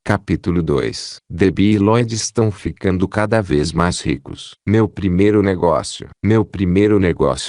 Capítulo 2. Debbie e Lloyd estão ficando cada vez mais ricos. Meu primeiro negócio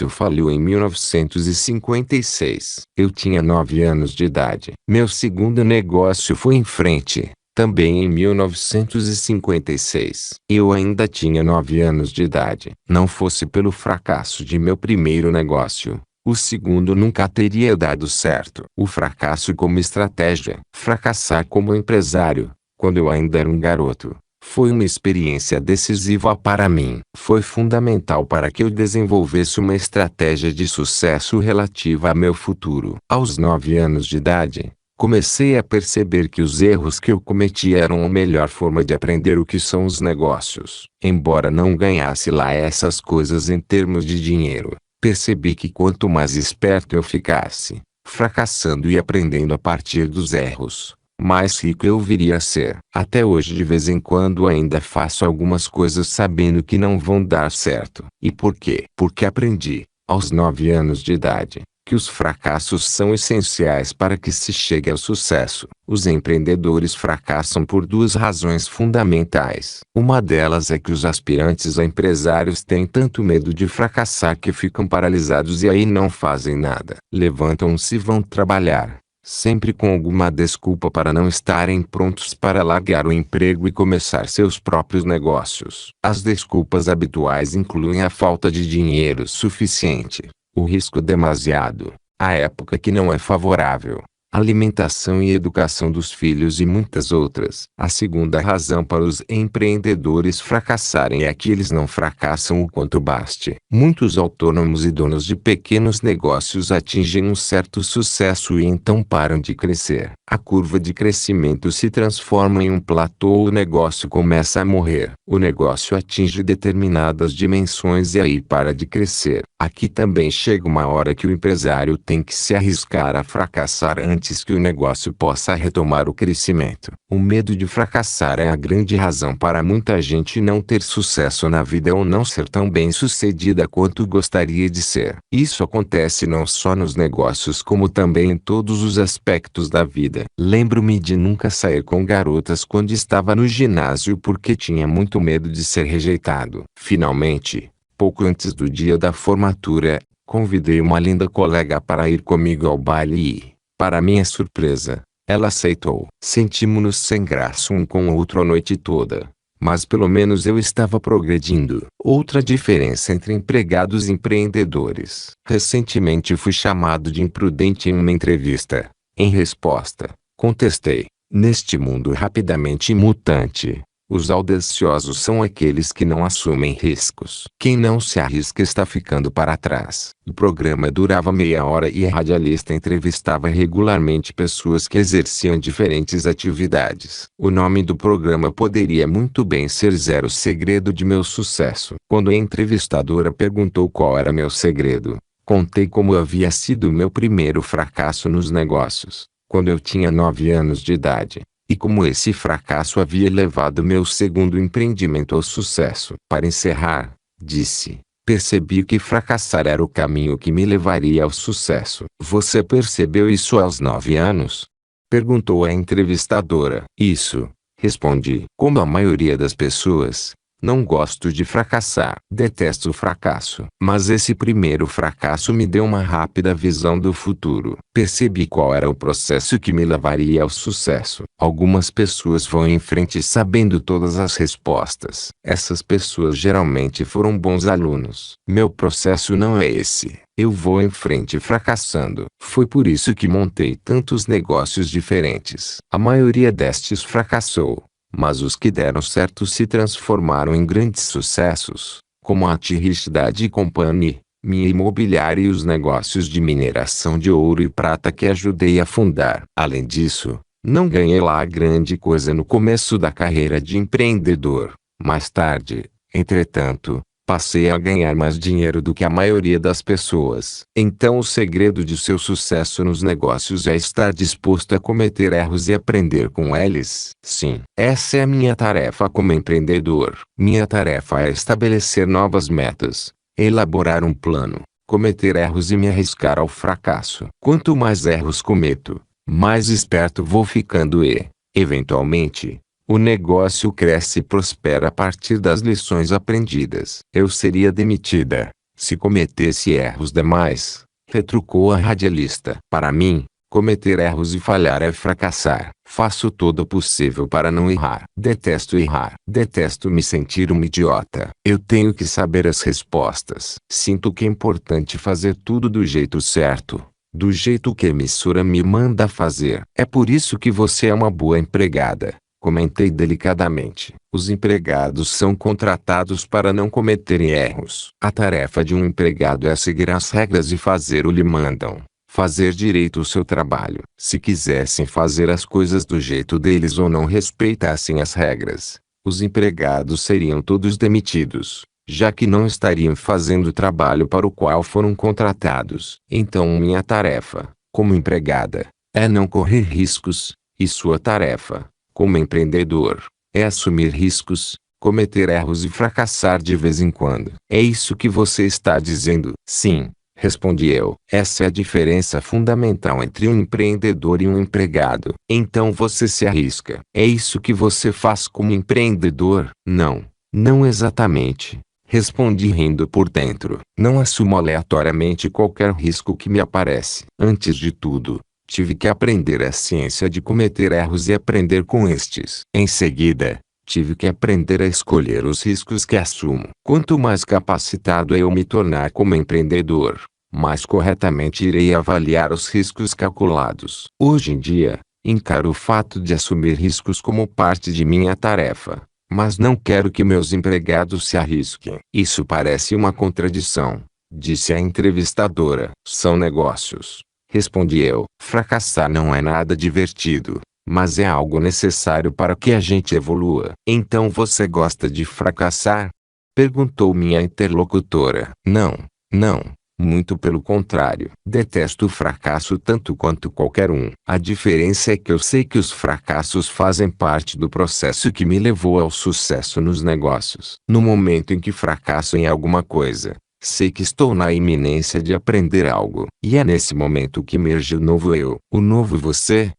faliu em 1956. Eu tinha 9 anos de idade. Meu segundo negócio foi em frente, também em 1956. Eu ainda tinha 9 anos de idade. Não fosse pelo fracasso de meu primeiro negócio, o segundo nunca teria dado certo. O fracasso como estratégia. Fracassar como empresário, quando eu ainda era um garoto, foi uma experiência decisiva para mim. Foi fundamental para que eu desenvolvesse uma estratégia de sucesso relativa a meu futuro. Aos 9 anos de idade, comecei a perceber que os erros que eu cometia eram a melhor forma de aprender o que são os negócios. Embora não ganhasse lá essas coisas em termos de dinheiro, percebi que quanto mais esperto eu ficasse, fracassando e aprendendo a partir dos erros, mais rico eu viria a ser. Até hoje de vez em quando ainda faço algumas coisas sabendo que não vão dar certo. E por quê? Porque aprendi, aos 9 anos de idade, que os fracassos são essenciais para que se chegue ao sucesso. Os empreendedores fracassam por duas razões fundamentais. Uma delas é que os aspirantes a empresários têm tanto medo de fracassar que ficam paralisados e aí não fazem nada. Levantam-se e vão trabalhar, sempre com alguma desculpa para não estarem prontos para largar o emprego e começar seus próprios negócios. As desculpas habituais incluem a falta de dinheiro suficiente, o risco demasiado, a época que não é favorável, alimentação e educação dos filhos e muitas outras. A segunda razão para os empreendedores fracassarem é que eles não fracassam o quanto baste. Muitos autônomos e donos de pequenos negócios atingem um certo sucesso e então param de crescer. A curva de crescimento se transforma em um platô ou o negócio começa a morrer. O negócio atinge determinadas dimensões e aí para de crescer. Aqui também chega uma hora que o empresário tem que se arriscar a fracassar antes que o negócio possa retomar o crescimento. O medo de fracassar é a grande razão para muita gente não ter sucesso na vida ou não ser tão bem-sucedida quanto gostaria de ser. Isso acontece não só nos negócios como também em todos os aspectos da vida. Lembro-me de nunca sair com garotas quando estava no ginásio porque tinha muito medo de ser rejeitado. Finalmente, pouco antes do dia da formatura, convidei uma linda colega para ir comigo ao baile e, para minha surpresa, ela aceitou. Sentimos-nos sem graça um com o outro a noite toda, mas pelo menos eu estava progredindo. Outra diferença entre empregados e empreendedores. Recentemente fui chamado de imprudente em uma entrevista. Em resposta, contestei: neste mundo rapidamente mutante, os audaciosos são aqueles que não assumem riscos. Quem não se arrisca está ficando para trás. O programa durava meia hora e a radialista entrevistava regularmente pessoas que exerciam diferentes atividades. O nome do programa poderia muito bem ser Zero Segredo de Meu Sucesso. Quando a entrevistadora perguntou qual era meu segredo, contei como havia sido meu primeiro fracasso nos negócios, quando eu tinha 9 anos de idade, e como esse fracasso havia levado meu segundo empreendimento ao sucesso. Para encerrar, disse, percebi que fracassar era o caminho que me levaria ao sucesso. Você percebeu isso aos 9 anos? Perguntou a entrevistadora. Isso, respondi. Como a maioria das pessoas, não gosto de fracassar. Detesto o fracasso. Mas esse primeiro fracasso me deu uma rápida visão do futuro. Percebi qual era o processo que me levaria ao sucesso. Algumas pessoas vão em frente sabendo todas as respostas. Essas pessoas geralmente foram bons alunos. Meu processo não é esse. Eu vou em frente fracassando. Foi por isso que montei tantos negócios diferentes. A maioria destes fracassou, mas os que deram certo se transformaram em grandes sucessos, como a Tirrichdad Company, minha imobiliária e os negócios de mineração de ouro e prata que ajudei a fundar. Além disso, não ganhei lá grande coisa no começo da carreira de empreendedor. Mais tarde, entretanto, passei a ganhar mais dinheiro do que a maioria das pessoas. Então o segredo de seu sucesso nos negócios é estar disposto a cometer erros e aprender com eles. Sim, essa é a minha tarefa como empreendedor. Minha tarefa é estabelecer novas metas, elaborar um plano, cometer erros e me arriscar ao fracasso. Quanto mais erros cometo, mais esperto vou ficando e, Eventualmente, o negócio cresce e prospera a partir das lições aprendidas. Eu seria demitida se cometesse erros demais, retrucou a radialista. Para mim, cometer erros e falhar é fracassar. Faço todo o possível para não errar. Detesto errar. Detesto me sentir um idiota. Eu tenho que saber as respostas. Sinto que é importante fazer tudo do jeito certo, do jeito que a emissora me manda fazer. É por isso que você é uma boa empregada, comentei delicadamente. Os empregados são contratados para não cometerem erros. A tarefa de um empregado é seguir as regras e fazer o que lhe mandam. Fazer direito o seu trabalho. Se quisessem fazer as coisas do jeito deles ou não respeitassem as regras, os empregados seriam todos demitidos, já que não estariam fazendo o trabalho para o qual foram contratados. Então minha tarefa, como empregada, é não correr riscos, e sua tarefa, como empreendedor, é assumir riscos, cometer erros e fracassar de vez em quando. É isso que você está dizendo? Sim, respondi eu. Essa é a diferença fundamental entre um empreendedor e um empregado. Então você se arrisca. É isso que você faz como empreendedor? Não, não exatamente, respondi rindo por dentro. Não assumo aleatoriamente qualquer risco que me aparece. Antes de tudo, tive que aprender a ciência de cometer erros e aprender com estes. Em seguida, tive que aprender a escolher os riscos que assumo. Quanto mais capacitado eu me tornar como empreendedor, mais corretamente irei avaliar os riscos calculados. Hoje em dia, encaro o fato de assumir riscos como parte de minha tarefa, mas não quero que meus empregados se arrisquem. Isso parece uma contradição, disse a entrevistadora. São negócios, respondi eu. Fracassar não é nada divertido, mas é algo necessário para que a gente evolua. Então você gosta de fracassar? Perguntou minha interlocutora. Não, não, muito pelo contrário. Detesto o fracasso tanto quanto qualquer um. A diferença é que eu sei que os fracassos fazem parte do processo que me levou ao sucesso nos negócios. No momento em que fracasso em alguma coisa, sei que estou na iminência de aprender algo. E é nesse momento que emerge o novo eu. O novo você?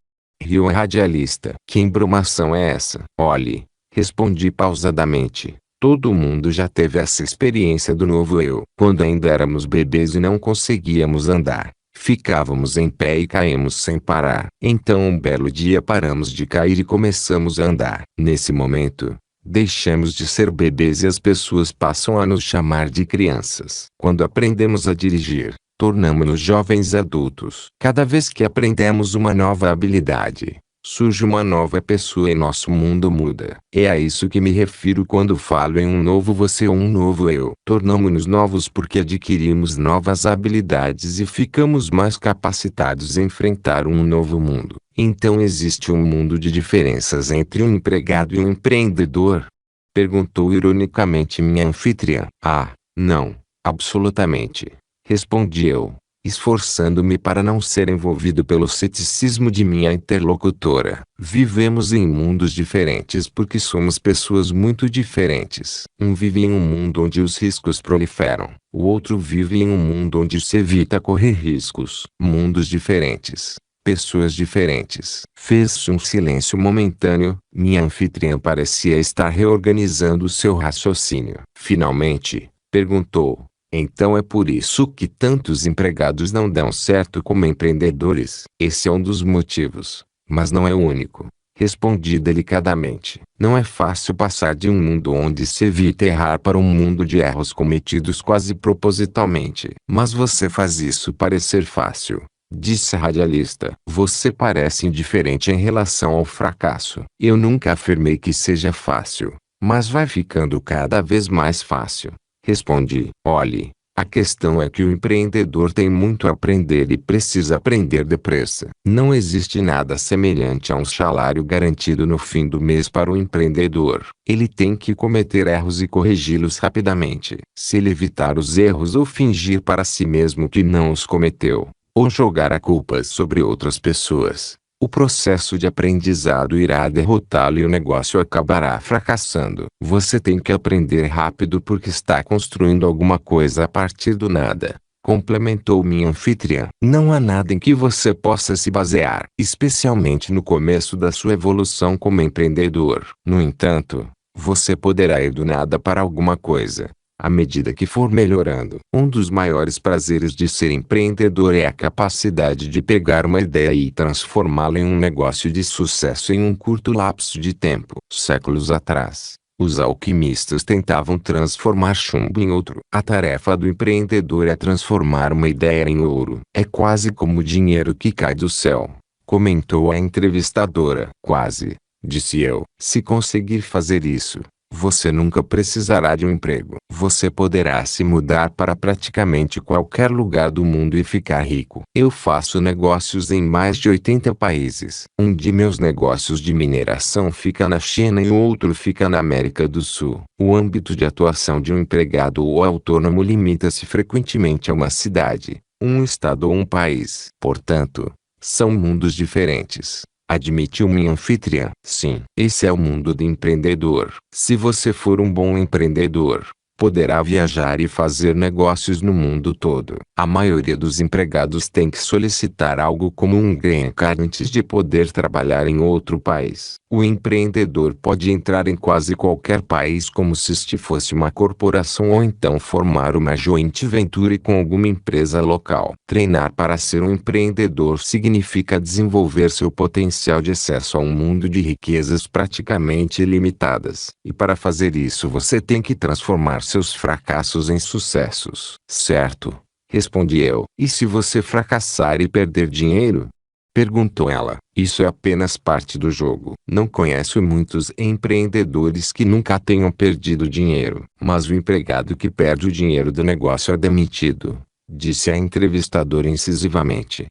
Riu a radialista. Que embromação é essa? Olhe, respondi pausadamente. Todo mundo já teve essa experiência do novo eu. Quando ainda éramos bebês e não conseguíamos andar, ficávamos em pé e caímos sem parar. Então um belo dia paramos de cair e começamos a andar. Nesse momento, deixamos de ser bebês e as pessoas passam a nos chamar de crianças. Quando aprendemos a dirigir, tornamo-nos jovens adultos. Cada vez que aprendemos uma nova habilidade, surge uma nova pessoa e nosso mundo muda. É a isso que me refiro quando falo em um novo você ou um novo eu. Tornamo-nos novos porque adquirimos novas habilidades e ficamos mais capacitados a enfrentar um novo mundo. Então existe um mundo de diferenças entre um empregado e um empreendedor? Perguntou ironicamente minha anfitriã. Ah, não, absolutamente, respondi eu, esforçando-me para não ser envolvido pelo ceticismo de minha interlocutora. Vivemos em mundos diferentes porque somos pessoas muito diferentes. Um vive em um mundo onde os riscos proliferam. O outro vive em um mundo onde se evita correr riscos. Mundos diferentes. Pessoas diferentes. Fez-se um silêncio momentâneo. Minha anfitriã parecia estar reorganizando seu raciocínio. Finalmente, perguntou. Então é por isso que tantos empregados não dão certo como empreendedores? Esse é um dos motivos, mas não é o único, respondi delicadamente. Não é fácil passar de um mundo onde se evita errar para um mundo de erros cometidos quase propositalmente. Mas você faz isso parecer fácil, disse a radialista. Você parece indiferente em relação ao fracasso. Eu nunca afirmei que seja fácil, mas vai ficando cada vez mais fácil. Respondi. Olhe, a questão é que o empreendedor tem muito a aprender e precisa aprender depressa. Não existe nada semelhante a um salário garantido no fim do mês para o empreendedor. Ele tem que cometer erros e corrigi-los rapidamente. Se ele evitar os erros ou fingir para si mesmo que não os cometeu, ou jogar a culpa sobre outras pessoas, o processo de aprendizado irá derrotá-lo e o negócio acabará fracassando. Você tem que aprender rápido porque está construindo alguma coisa a partir do nada. complementou minha anfitriã. Não há nada em que você possa se basear, especialmente no começo da sua evolução como empreendedor. No entanto, você poderá ir do nada para alguma coisa, à medida que for melhorando. Um dos maiores prazeres de ser empreendedor é a capacidade de pegar uma ideia e transformá-la em um negócio de sucesso em um curto lapso de tempo. Séculos atrás, os alquimistas tentavam transformar chumbo em ouro. A tarefa do empreendedor é transformar uma ideia em ouro. É quase como o dinheiro que cai do céu, comentou a entrevistadora. Quase, disse eu. Se conseguir fazer isso, você nunca precisará de um emprego. Você poderá se mudar para praticamente qualquer lugar do mundo e ficar rico. Eu faço negócios em mais de 80 países. Um de meus negócios de mineração fica na China e o outro fica na América do Sul. O âmbito de atuação de um empregado ou autônomo limita-se frequentemente a uma cidade, um estado ou um país. Portanto, são mundos diferentes, admitiu minha anfitriã. Sim, esse é o mundo do empreendedor. Se você for um bom empreendedor, poderá viajar e fazer negócios no mundo todo. A maioria dos empregados tem que solicitar algo como um green card antes de poder trabalhar em outro país. O empreendedor pode entrar em quase qualquer país como se este fosse uma corporação ou então formar uma joint venture com alguma empresa local. Treinar para ser um empreendedor significa desenvolver seu potencial de acesso a um mundo de riquezas praticamente ilimitadas. E para fazer isso você tem que transformar seus fracassos em sucessos. Certo, respondi eu. E se você fracassar e perder dinheiro? Perguntou ela. Isso é apenas parte do jogo. Não conheço muitos empreendedores que nunca tenham perdido dinheiro. Mas o empregado que perde o dinheiro do negócio é demitido, disse a entrevistadora incisivamente.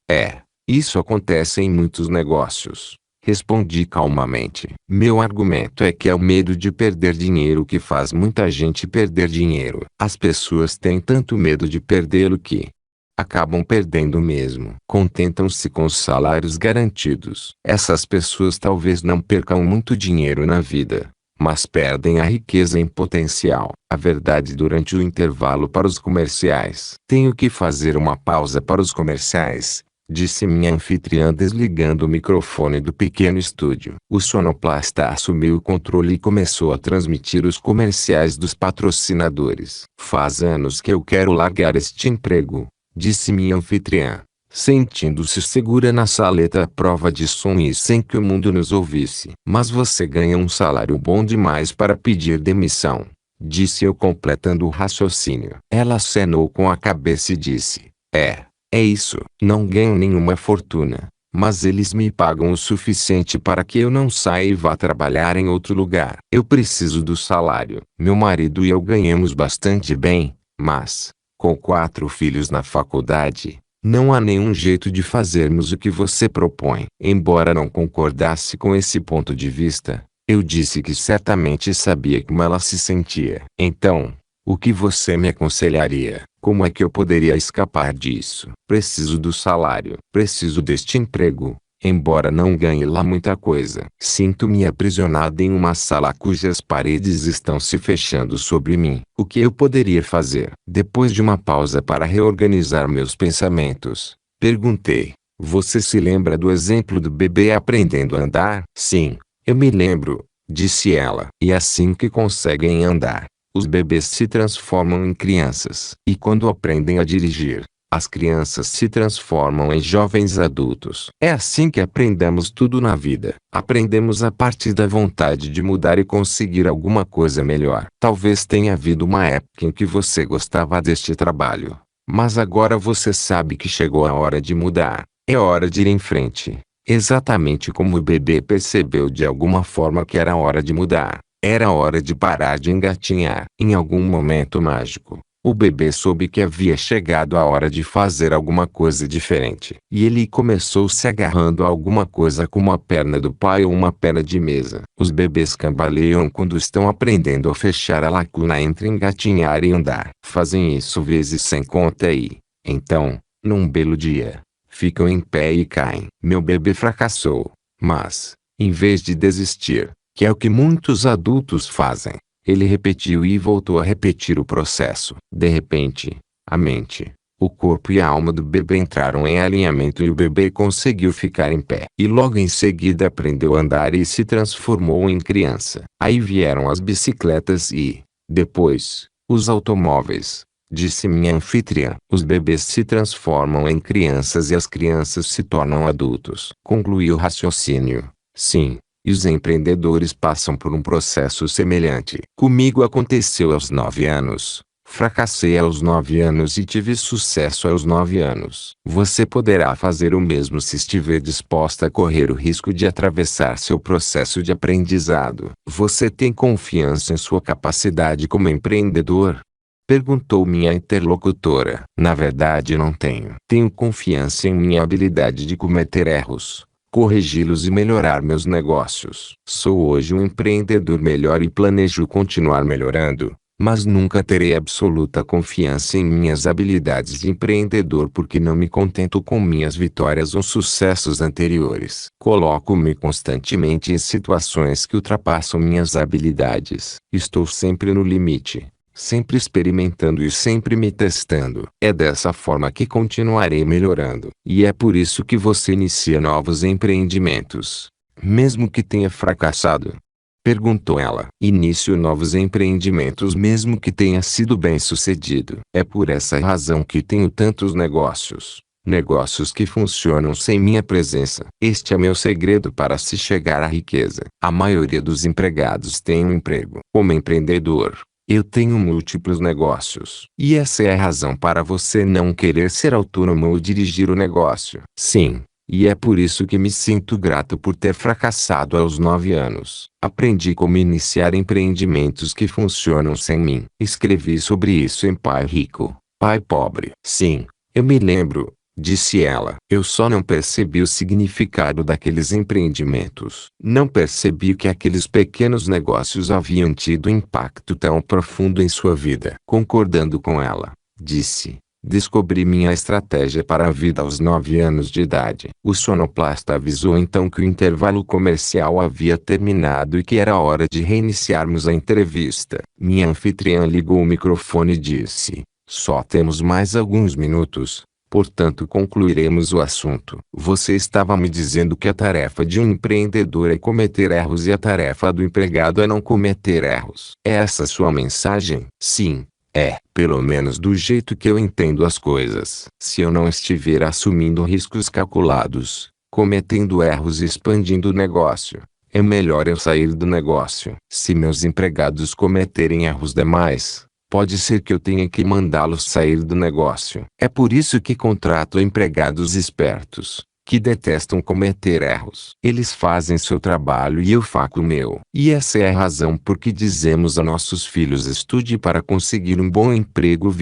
Isso acontece em muitos negócios, respondi calmamente. Meu argumento é que é o medo de perder dinheiro que faz muita gente perder dinheiro. As pessoas têm tanto medo de perdê-lo que acabam perdendo mesmo. Contentam-se com os salários garantidos. Essas pessoas talvez não percam muito dinheiro na vida, mas perdem a riqueza em potencial. A verdade durante o intervalo para os comerciais. Tenho que fazer uma pausa para os comerciais, disse minha anfitriã desligando o microfone do pequeno estúdio. O sonoplasta assumiu o controle e começou a transmitir os comerciais dos patrocinadores. Faz anos que eu quero largar este emprego, disse minha anfitriã, sentindo-se segura na saleta à prova de som e sem que o mundo nos ouvisse. Mas você ganha um salário bom demais para pedir demissão, disse eu completando o raciocínio. Ela acenou com a cabeça e disse, é isso. Não ganho nenhuma fortuna, mas eles me pagam o suficiente para que eu não saia e vá trabalhar em outro lugar. Eu preciso do salário. Meu marido e eu ganhamos bastante bem, mas, com 4 filhos na faculdade, não há nenhum jeito de fazermos o que você propõe. Embora não concordasse com esse ponto de vista, eu disse que certamente sabia como ela se sentia. Então, o que você me aconselharia? Como é que eu poderia escapar disso? Preciso do salário. Preciso deste emprego, embora não ganhe lá muita coisa. Sinto-me aprisionada em uma sala cujas paredes estão se fechando sobre mim. O que eu poderia fazer? Depois de uma pausa para reorganizar meus pensamentos, perguntei, você se lembra do exemplo do bebê aprendendo a andar? Sim, eu me lembro, disse ela. E assim que conseguem andar, os bebês se transformam em crianças. E quando aprendem a dirigir, as crianças se transformam em jovens adultos. É assim que aprendemos tudo na vida. Aprendemos a partir da vontade de mudar e conseguir alguma coisa melhor. Talvez tenha havido uma época em que você gostava deste trabalho, mas agora você sabe que chegou a hora de mudar. É hora de ir em frente. Exatamente como o bebê percebeu de alguma forma que era hora de mudar. Era hora de parar de engatinhar. Em algum momento mágico, o bebê soube que havia chegado a hora de fazer alguma coisa diferente. E ele começou se agarrando a alguma coisa como a perna do pai ou uma perna de mesa. Os bebês cambaleiam quando estão aprendendo a fechar a lacuna entre engatinhar e andar. Fazem isso vezes sem conta e, então, num belo dia, ficam em pé e caem. Meu bebê fracassou, mas, em vez de desistir, que é o que muitos adultos fazem, ele repetiu e voltou a repetir o processo. De repente, a mente, O corpo e a alma do bebê entraram em alinhamento e o bebê conseguiu ficar em pé. E logo em seguida aprendeu a andar e se transformou em criança. Aí vieram as bicicletas e, depois, os automóveis. Disse minha anfitriã. Os bebês se transformam em crianças e as crianças se tornam adultos. Concluiu o raciocínio. Sim, e os empreendedores passam por um processo semelhante. Comigo aconteceu aos 9 anos. Fracassei aos 9 anos e tive sucesso aos 9 anos. Você poderá fazer o mesmo se estiver disposta a correr o risco de atravessar seu processo de aprendizado. Você tem confiança em sua capacidade como empreendedor? Perguntou minha interlocutora. Na verdade não tenho. Tenho confiança em minha habilidade de cometer erros, corrigi-los e melhorar meus negócios. Sou hoje um empreendedor melhor e planejo continuar melhorando, mas nunca terei absoluta confiança em minhas habilidades de empreendedor porque não me contento com minhas vitórias ou sucessos anteriores. Coloco-me constantemente em situações que ultrapassam minhas habilidades. Estou sempre no limite, sempre experimentando e sempre me testando. É dessa forma que continuarei melhorando. E é por isso que você inicia novos empreendimentos, mesmo que tenha fracassado? Perguntou ela. Inicio novos empreendimentos mesmo que tenha sido bem-sucedido. É por essa razão que tenho tantos negócios. Negócios que funcionam sem minha presença. Este é meu segredo para se chegar à riqueza. A maioria dos empregados tem um emprego. Como empreendedor, eu tenho múltiplos negócios. E essa é a razão para você não querer ser autônomo ou dirigir o negócio. Sim. E é por isso que me sinto grato por ter fracassado aos 9 anos. Aprendi como iniciar empreendimentos que funcionam sem mim. Escrevi sobre isso em Pai Rico, Pai Pobre. Sim, eu me lembro, disse ela. Eu só não percebi o significado daqueles empreendimentos. Não percebi que aqueles pequenos negócios haviam tido impacto tão profundo em sua vida. Concordando com ela, disse. Descobri minha estratégia para a vida aos 9 anos de idade. O sonoplasta avisou então que o intervalo comercial havia terminado e que era hora de reiniciarmos a entrevista. Minha anfitriã ligou o microfone e disse: só temos mais alguns minutos, portanto concluiremos o assunto. Você estava me dizendo que a tarefa de um empreendedor é cometer erros e a tarefa do empregado é não cometer erros. É essa sua mensagem? Sim. É, pelo menos do jeito que eu entendo as coisas. Se eu não estiver assumindo riscos calculados, cometendo erros e expandindo o negócio, é melhor eu sair do negócio. Se meus empregados cometerem erros demais, pode ser que eu tenha que mandá-los sair do negócio. É por isso que contrato empregados espertos, que detestam cometer erros. Eles fazem seu trabalho e eu faço o meu. E essa é a razão por que dizemos a nossos filhos: estude para conseguir um bom emprego,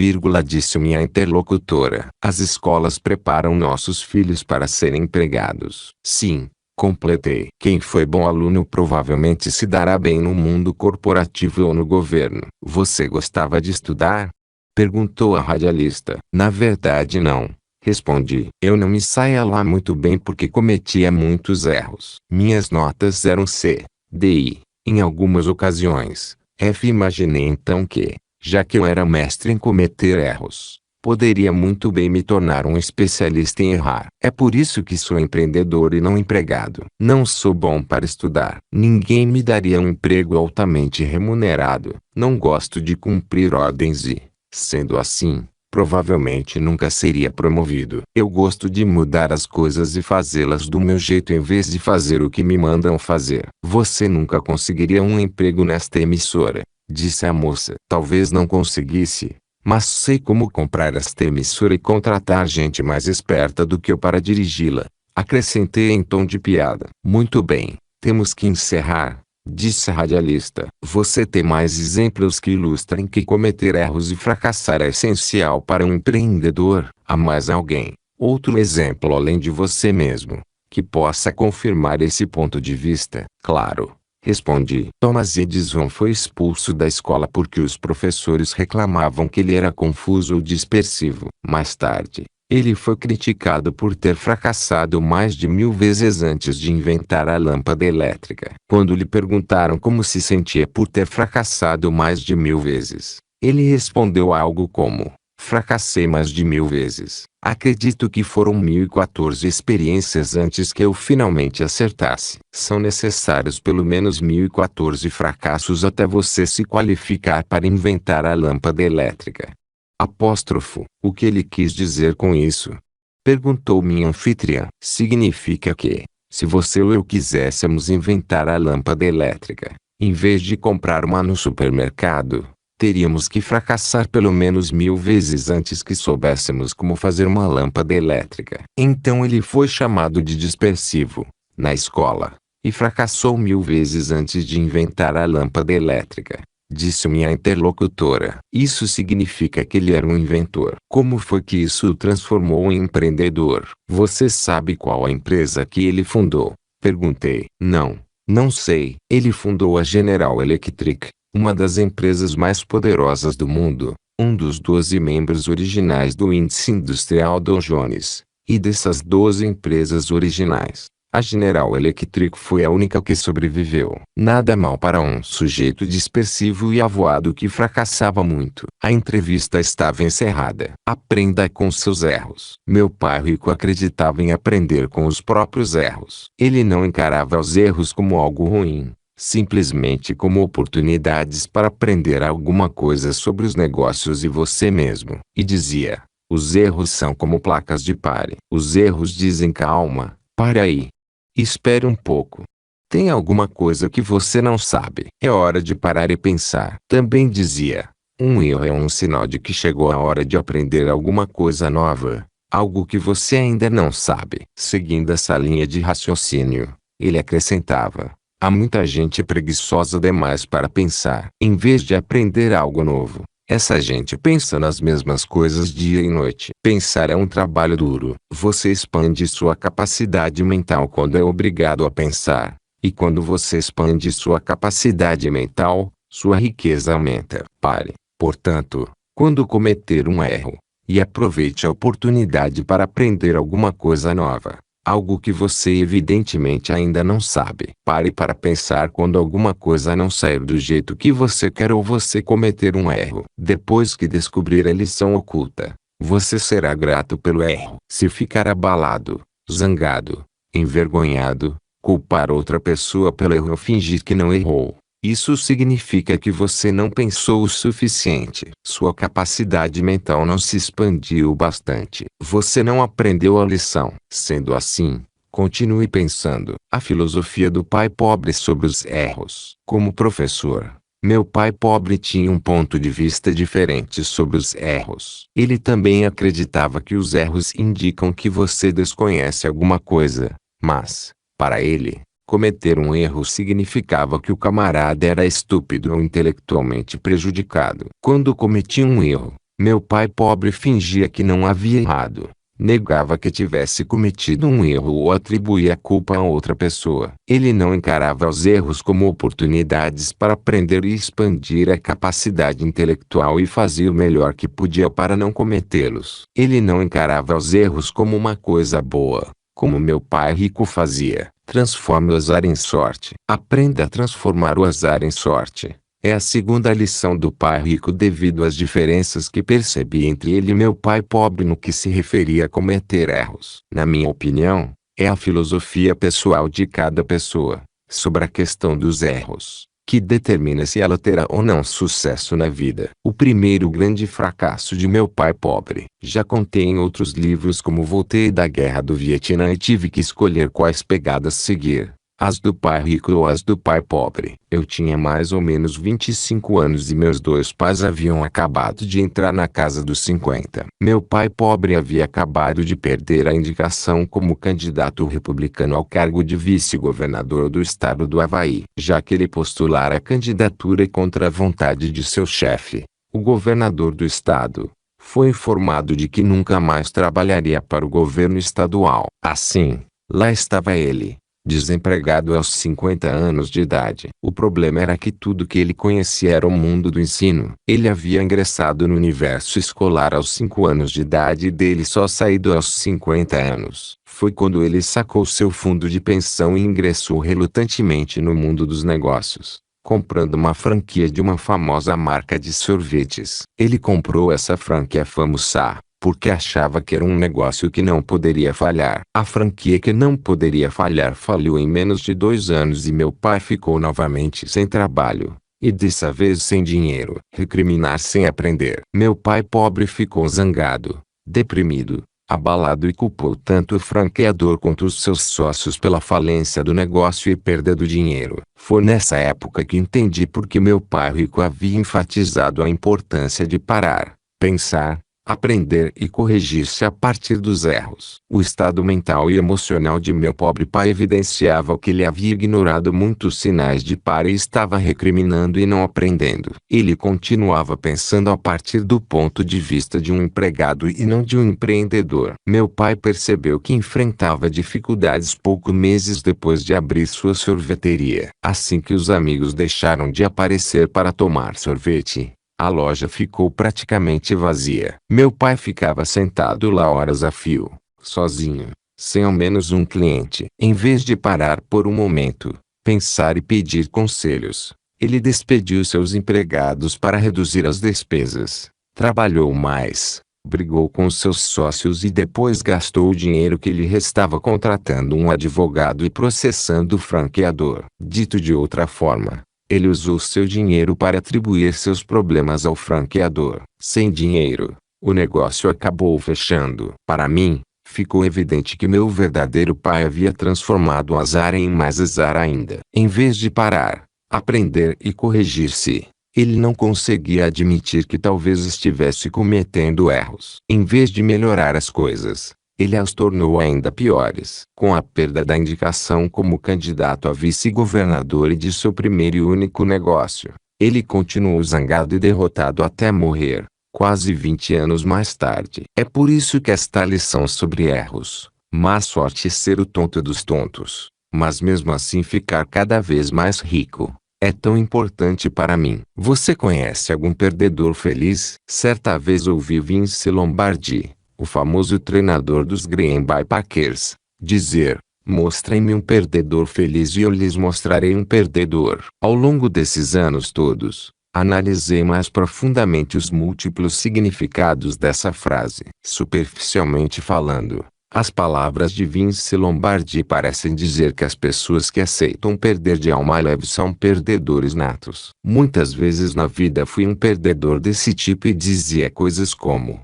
disse minha interlocutora. As escolas preparam nossos filhos para serem empregados. Sim, completei. Quem foi bom aluno provavelmente se dará bem no mundo corporativo ou no governo. Você gostava de estudar? Perguntou a radialista. Na verdade não. Respondi. Eu não me saía lá muito bem porque cometia muitos erros. Minhas notas eram C, D e, em algumas ocasiões, F. Imaginei então que, já que eu era mestre em cometer erros, poderia muito bem me tornar um especialista em errar. É por isso que sou empreendedor e não empregado. Não sou bom para estudar. Ninguém me daria um emprego altamente remunerado. Não gosto de cumprir ordens e, sendo assim, provavelmente nunca seria promovido. Eu gosto de mudar as coisas e fazê-las do meu jeito em vez de fazer o que me mandam fazer. Você nunca conseguiria um emprego nesta emissora, disse a moça. Talvez não conseguisse, mas sei como comprar esta emissora e contratar gente mais esperta do que eu para dirigi-la. Acrescentei em tom de piada. Muito bem, temos que encerrar, disse a radialista. Você tem mais exemplos que ilustrem que cometer erros e fracassar é essencial para um empreendedor? Há mais alguém, outro exemplo além de você mesmo, que possa confirmar esse ponto de vista? Claro, respondi. Thomas Edison foi expulso da escola porque os professores reclamavam que ele era confuso ou dispersivo. Mais tarde, ele foi criticado por ter fracassado mais de 1000 vezes antes de inventar a lâmpada elétrica. Quando lhe perguntaram como se sentia por ter fracassado mais de 1000 vezes, ele respondeu algo como: Fracassei mais de 1000 vezes. Acredito que foram 1014 experiências antes que eu finalmente acertasse. São necessários pelo menos 1014 fracassos até você se qualificar para inventar a lâmpada elétrica. Apóstrofo. O que ele quis dizer com isso? Perguntou minha anfitriã. Significa que, se você ou eu quiséssemos inventar a lâmpada elétrica, em vez de comprar uma no supermercado, teríamos que fracassar pelo menos 1000 vezes antes que soubéssemos como fazer uma lâmpada elétrica. Então ele foi chamado de dispersivo, na escola, e fracassou 1000 vezes antes de inventar a lâmpada elétrica, disse minha interlocutora. Isso significa que ele era um inventor. Como foi que isso o transformou em empreendedor? Você sabe qual a empresa que ele fundou? Perguntei. Não sei. Ele fundou a General Electric, uma das empresas mais poderosas do mundo, um dos 12 membros originais do índice industrial Dow Jones. E dessas 12 empresas originais, a General Electric foi a única que sobreviveu. Nada mal para um sujeito dispersivo e avoado que fracassava muito. A entrevista estava encerrada. Aprenda com seus erros. Meu pai rico acreditava em aprender com os próprios erros. Ele não encarava os erros como algo ruim, simplesmente como oportunidades para aprender alguma coisa sobre os negócios e você mesmo. E dizia: os erros são como placas de pare. Os erros dizem calma, pare aí. Espere um pouco. Tem alguma coisa que você não sabe. É hora de parar e pensar. Também dizia: um erro é um sinal de que chegou a hora de aprender alguma coisa nova, algo que você ainda não sabe. Seguindo essa linha de raciocínio, ele acrescentava: há muita gente preguiçosa demais para pensar. Em vez de aprender algo novo, essa gente pensa nas mesmas coisas dia e noite. Pensar é um trabalho duro. Você expande sua capacidade mental quando é obrigado a pensar. E quando você expande sua capacidade mental, sua riqueza aumenta. Pare, portanto, quando cometer um erro, e aproveite a oportunidade para aprender alguma coisa nova. Algo que você evidentemente ainda não sabe. Pare para pensar quando alguma coisa não sair do jeito que você quer ou você cometer um erro. Depois que descobrir a lição oculta, você será grato pelo erro. Se ficar abalado, zangado, envergonhado, culpar outra pessoa pelo erro ou fingir que não errou, isso significa que você não pensou o suficiente. Sua capacidade mental não se expandiu bastante. Você não aprendeu a lição. Sendo assim, continue pensando. A filosofia do pai pobre sobre os erros. Como professor, meu pai pobre tinha um ponto de vista diferente sobre os erros. Ele também acreditava que os erros indicam que você desconhece alguma coisa, mas, para ele, cometer um erro significava que o camarada era estúpido ou intelectualmente prejudicado. Quando cometia um erro, meu pai pobre fingia que não havia errado, negava que tivesse cometido um erro ou atribuía a culpa a outra pessoa. Ele não encarava os erros como oportunidades para aprender e expandir a capacidade intelectual e fazia o melhor que podia para não cometê-los. Ele não encarava os erros como uma coisa boa, como meu pai rico fazia. Transforme o azar em sorte. Aprenda a transformar o azar em sorte. É a segunda lição do pai rico devido às diferenças que percebi entre ele e meu pai pobre no que se referia a cometer erros. Na minha opinião, é a filosofia pessoal de cada pessoa, sobre a questão dos erros, que determina se ela terá ou não sucesso na vida. O primeiro grande fracasso de meu pai pobre. Já contei em outros livros como voltei da guerra do Vietnã e tive que escolher quais pegadas seguir, as do pai rico ou as do pai pobre. Eu tinha mais ou menos 25 anos e meus dois pais haviam acabado de entrar na casa dos 50. Meu pai pobre havia acabado de perder a indicação como candidato republicano ao cargo de vice-governador do estado do Havaí. Já que ele postulara a candidatura contra a vontade de seu chefe, o governador do estado, foi informado de que nunca mais trabalharia para o governo estadual. Assim, lá estava ele, desempregado aos 50 anos de idade. O problema era que tudo que ele conhecia era o mundo do ensino. Ele havia ingressado no universo escolar aos 5 anos de idade e dele só saído aos 50 anos. Foi quando ele sacou seu fundo de pensão e ingressou relutantemente no mundo dos negócios, comprando uma franquia de uma famosa marca de sorvetes. Ele comprou essa franquia FamoSA, porque achava que era um negócio que não poderia falhar. A franquia que não poderia falhar faliu em menos de 2 anos e meu pai ficou novamente sem trabalho. E dessa vez sem dinheiro. Recriminar sem aprender. Meu pai pobre ficou zangado, deprimido, abalado e culpou tanto o franqueador quanto os seus sócios pela falência do negócio e perda do dinheiro. Foi nessa época que entendi por que meu pai rico havia enfatizado a importância de parar, pensar, aprender e corrigir-se a partir dos erros. O estado mental e emocional de meu pobre pai evidenciava que ele havia ignorado muitos sinais de pare e estava recriminando e não aprendendo. Ele continuava pensando a partir do ponto de vista de um empregado e não de um empreendedor. Meu pai percebeu que enfrentava dificuldades poucos meses depois de abrir sua sorveteria. Assim que os amigos deixaram de aparecer para tomar sorvete, a loja ficou praticamente vazia. Meu pai ficava sentado lá horas a fio, sozinho, sem ao menos um cliente. Em vez de parar por um momento, pensar e pedir conselhos, ele despediu seus empregados para reduzir as despesas, trabalhou mais, brigou com seus sócios e depois gastou o dinheiro que lhe restava contratando um advogado e processando o franqueador. Dito de outra forma, ele usou seu dinheiro para atribuir seus problemas ao franqueador. Sem dinheiro, o negócio acabou fechando. Para mim, ficou evidente que meu verdadeiro pai havia transformado o azar em mais azar ainda. Em vez de parar, aprender e corrigir-se, ele não conseguia admitir que talvez estivesse cometendo erros. Em vez de melhorar as coisas, ele as tornou ainda piores. Com a perda da indicação como candidato a vice-governador e de seu primeiro e único negócio, ele continuou zangado e derrotado até morrer, quase 20 anos mais tarde. É por isso que esta lição sobre erros, má sorte e ser o tonto dos tontos, mas mesmo assim ficar cada vez mais rico, é tão importante para mim. Você conhece algum perdedor feliz? Certa vez ouvi Vince Lombardi, o famoso treinador dos Green Bay Packers, dizer: "Mostrem-me um perdedor feliz e eu lhes mostrarei um perdedor." Ao longo desses anos todos, analisei mais profundamente os múltiplos significados dessa frase. Superficialmente falando, as palavras de Vince Lombardi parecem dizer que as pessoas que aceitam perder de alma leve são perdedores natos. Muitas vezes na vida fui um perdedor desse tipo e dizia coisas como: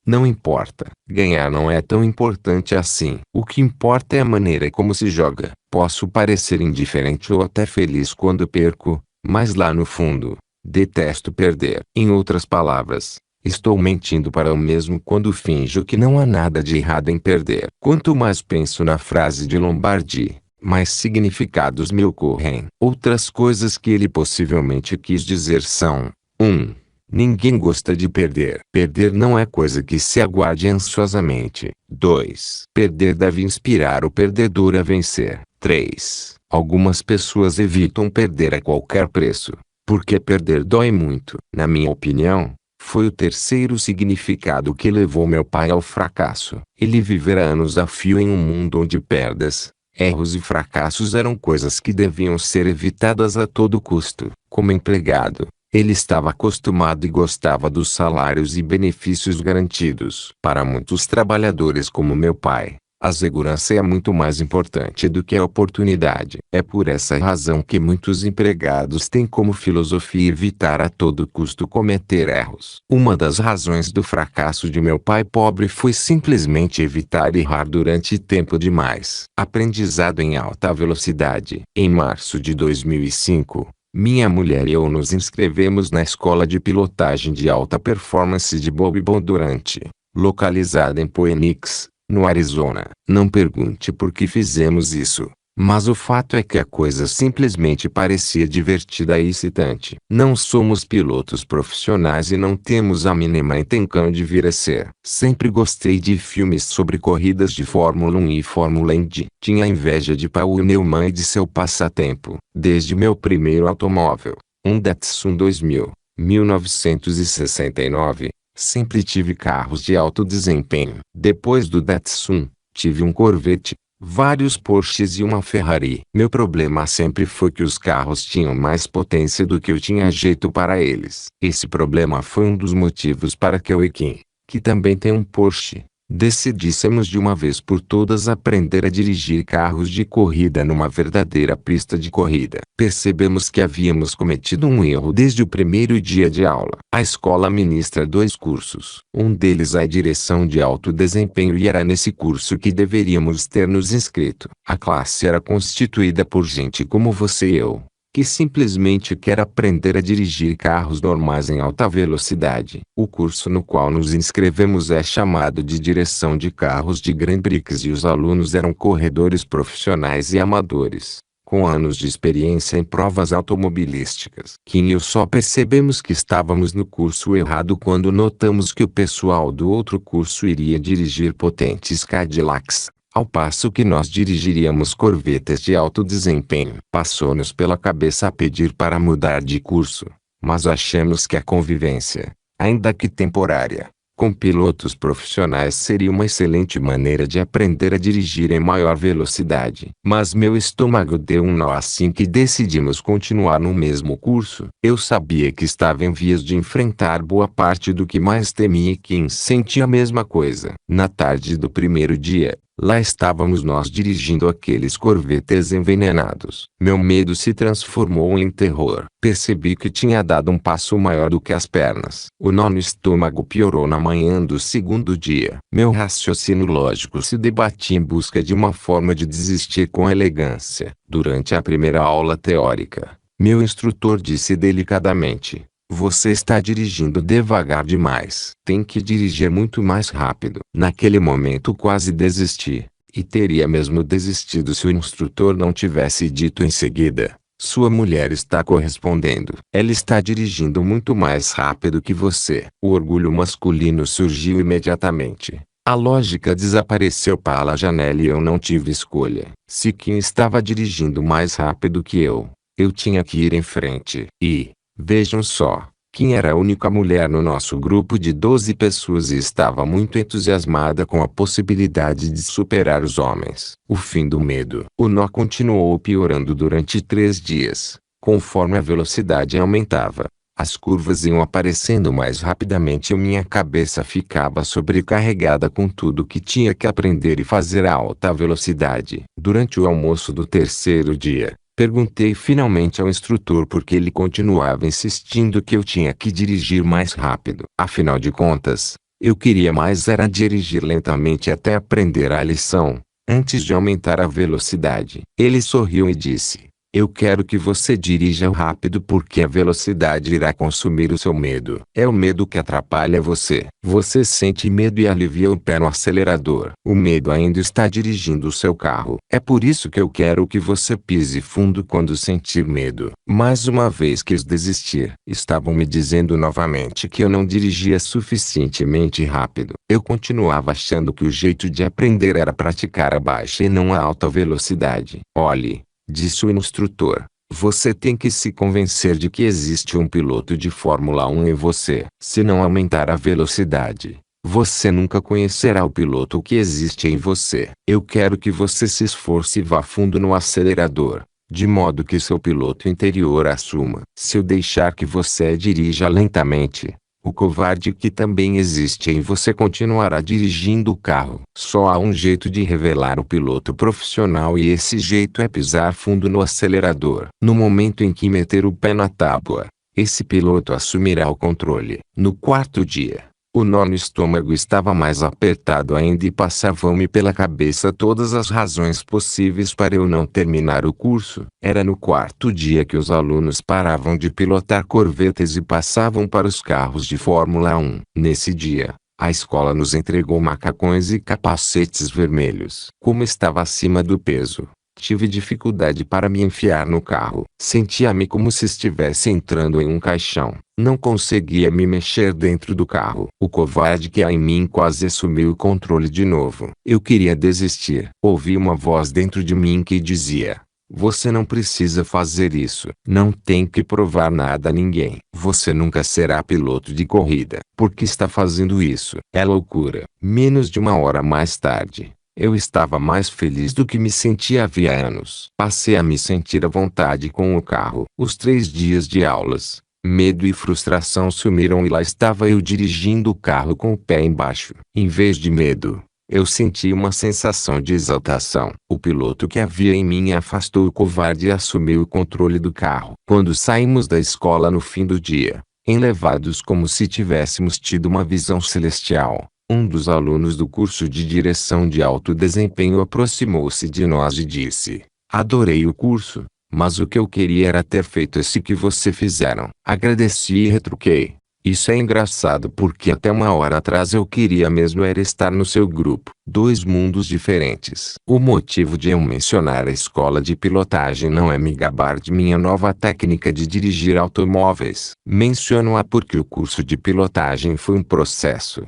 não importa. Ganhar não é tão importante assim. O que importa é a maneira como se joga. Posso parecer indiferente ou até feliz quando perco, mas lá no fundo, detesto perder. Em outras palavras, estou mentindo para eu mesmo quando finjo que não há nada de errado em perder. Quanto mais penso na frase de Lombardi, mais significados me ocorrem. Outras coisas que ele possivelmente quis dizer são: 1. Ninguém gosta de perder. Perder não é coisa que se aguarde ansiosamente. 2. Perder deve inspirar o perdedor a vencer. 3. Algumas pessoas evitam perder a qualquer preço, porque perder dói muito. Na minha opinião, foi o terceiro significado que levou meu pai ao fracasso. Ele vivera anos a fio em um mundo onde perdas, erros e fracassos eram coisas que deviam ser evitadas a todo custo. Como empregado, ele estava acostumado e gostava dos salários e benefícios garantidos. Para muitos trabalhadores como meu pai, a segurança é muito mais importante do que a oportunidade. É por essa razão que muitos empregados têm como filosofia evitar a todo custo cometer erros. Uma das razões do fracasso de meu pai pobre foi simplesmente evitar errar durante tempo demais. Aprendizado em alta velocidade. Em março de 2005, minha mulher e eu nos inscrevemos na escola de pilotagem de alta performance de Bob Bondurant, localizada em Phoenix, no Arizona. Não pergunte por que fizemos isso, mas o fato é que a coisa simplesmente parecia divertida e excitante. Não somos pilotos profissionais e não temos a mínima intenção de vir a ser. Sempre gostei de filmes sobre corridas de Fórmula 1 e Fórmula Indy. Tinha inveja de Paul Newman e de seu passatempo. Desde meu primeiro automóvel, um Datsun 2000, 1969, sempre tive carros de alto desempenho. Depois do Datsun, tive um Corvette, vários Porsches e uma Ferrari. Meu problema sempre foi que os carros tinham mais potência do que eu tinha jeito para eles. Esse problema foi um dos motivos para que eu e Kim, que também tem um Porsche, decidíssemos de uma vez por todas aprender a dirigir carros de corrida numa verdadeira pista de corrida. Percebemos que havíamos cometido um erro desde o primeiro dia de aula. A escola ministra 2 cursos. Um deles é direção de alto desempenho e era nesse curso que deveríamos ter nos inscrito. A classe era constituída por gente como você e eu, que simplesmente quer aprender a dirigir carros normais em alta velocidade. O curso no qual nos inscrevemos é chamado de Direção de Carros de Grand Prix e os alunos eram corredores profissionais e amadores, com anos de experiência em provas automobilísticas. Kim e eu só percebemos que estávamos no curso errado quando notamos que o pessoal do outro curso iria dirigir potentes Cadillacs, ao passo que nós dirigiríamos Corvettes de alto desempenho. Passou-nos pela cabeça a pedir para mudar de curso, mas achamos que a convivência, ainda que temporária, com pilotos profissionais seria uma excelente maneira de aprender a dirigir em maior velocidade. Mas meu estômago deu um nó assim que decidimos continuar no mesmo curso. Eu sabia que estava em vias de enfrentar boa parte do que mais temia e Kim sentia a mesma coisa. Na tarde do primeiro dia, lá estávamos nós dirigindo aqueles Corvettes envenenados. Meu medo se transformou em terror. Percebi que tinha dado um passo maior do que as pernas. O nó no estômago piorou na manhã do segundo dia. Meu raciocínio lógico se debatia em busca de uma forma de desistir com elegância. Durante a primeira aula teórica, meu instrutor disse delicadamente: "Você está dirigindo devagar demais. Tem que dirigir muito mais rápido." Naquele momento quase desisti. E teria mesmo desistido se o instrutor não tivesse dito em seguida: "Sua mulher está correspondendo. Ela está dirigindo muito mais rápido que você." O orgulho masculino surgiu imediatamente. A lógica desapareceu pela janela e eu não tive escolha. Se Kim estava dirigindo mais rápido que eu tinha que ir em frente. E, vejam só, Kim era a única mulher no nosso grupo de 12 pessoas e estava muito entusiasmada com a possibilidade de superar os homens. O fim do medo. O nó continuou piorando durante 3 dias. Conforme a velocidade aumentava, as curvas iam aparecendo mais rapidamente e minha cabeça ficava sobrecarregada com tudo que tinha que aprender e fazer a alta velocidade. Durante o almoço do terceiro dia, perguntei finalmente ao instrutor por que ele continuava insistindo que eu tinha que dirigir mais rápido. Afinal de contas, eu queria mais era dirigir lentamente até aprender a lição, antes de aumentar a velocidade. Ele sorriu e disse: "Eu quero que você dirija rápido porque a velocidade irá consumir o seu medo. É o medo que atrapalha você. Você sente medo e alivia o pé no acelerador. O medo ainda está dirigindo o seu carro. É por isso que eu quero que você pise fundo quando sentir medo." Mais uma vez quis desistir. Estavam me dizendo novamente que eu não dirigia suficientemente rápido. Eu continuava achando que o jeito de aprender era praticar a baixa e não a alta velocidade. "Olhe", disse o instrutor, "você tem que se convencer de que existe um piloto de Fórmula 1 em você. Se não aumentar a velocidade, você nunca conhecerá o piloto que existe em você. Eu quero que você se esforce e vá fundo no acelerador, de modo que seu piloto interior assuma. Se eu deixar que você dirija lentamente, o covarde que também existe em você continuará dirigindo o carro." Só há um jeito de revelar o piloto profissional e esse jeito é pisar fundo no acelerador. No momento em que meter o pé na tábua, esse piloto assumirá o controle. No quarto dia, o nó no estômago estava mais apertado ainda e passavam-me pela cabeça todas as razões possíveis para eu não terminar o curso. Era no quarto dia que os alunos paravam de pilotar Corvettes e passavam para os carros de Fórmula 1. Nesse dia, a escola nos entregou macacões e capacetes vermelhos. Como estava acima do peso, tive dificuldade para me enfiar no carro. Sentia-me como se estivesse entrando em um caixão. Não conseguia me mexer dentro do carro. O covarde que há em mim quase assumiu o controle de novo. Eu queria desistir. Ouvi uma voz dentro de mim que dizia: "Você não precisa fazer isso. Não tem que provar nada a ninguém. Você nunca será piloto de corrida. Por que está fazendo isso? É loucura." Menos de uma hora mais tarde, Eu estava mais feliz do que me sentia havia anos. Passei a me sentir à vontade com o carro. Os 3 dias de aulas, medo e frustração sumiram e lá estava eu dirigindo o carro com o pé embaixo. Em vez de medo, eu senti uma sensação de exaltação. O piloto que havia em mim afastou o covarde e assumiu o controle do carro. Quando saímos da escola no fim do dia, enlevados como se tivéssemos tido uma visão celestial, um dos alunos do curso de direção de alto desempenho aproximou-se de nós e disse: "Adorei o curso, mas o que eu queria era ter feito esse que você fizeram." Agradeci e retruquei: "Isso é engraçado porque até uma hora atrás eu queria mesmo era estar no seu grupo." Dois mundos diferentes. O motivo de eu mencionar a escola de pilotagem não é me gabar de minha nova técnica de dirigir automóveis. Menciono-a porque o curso de pilotagem foi um processo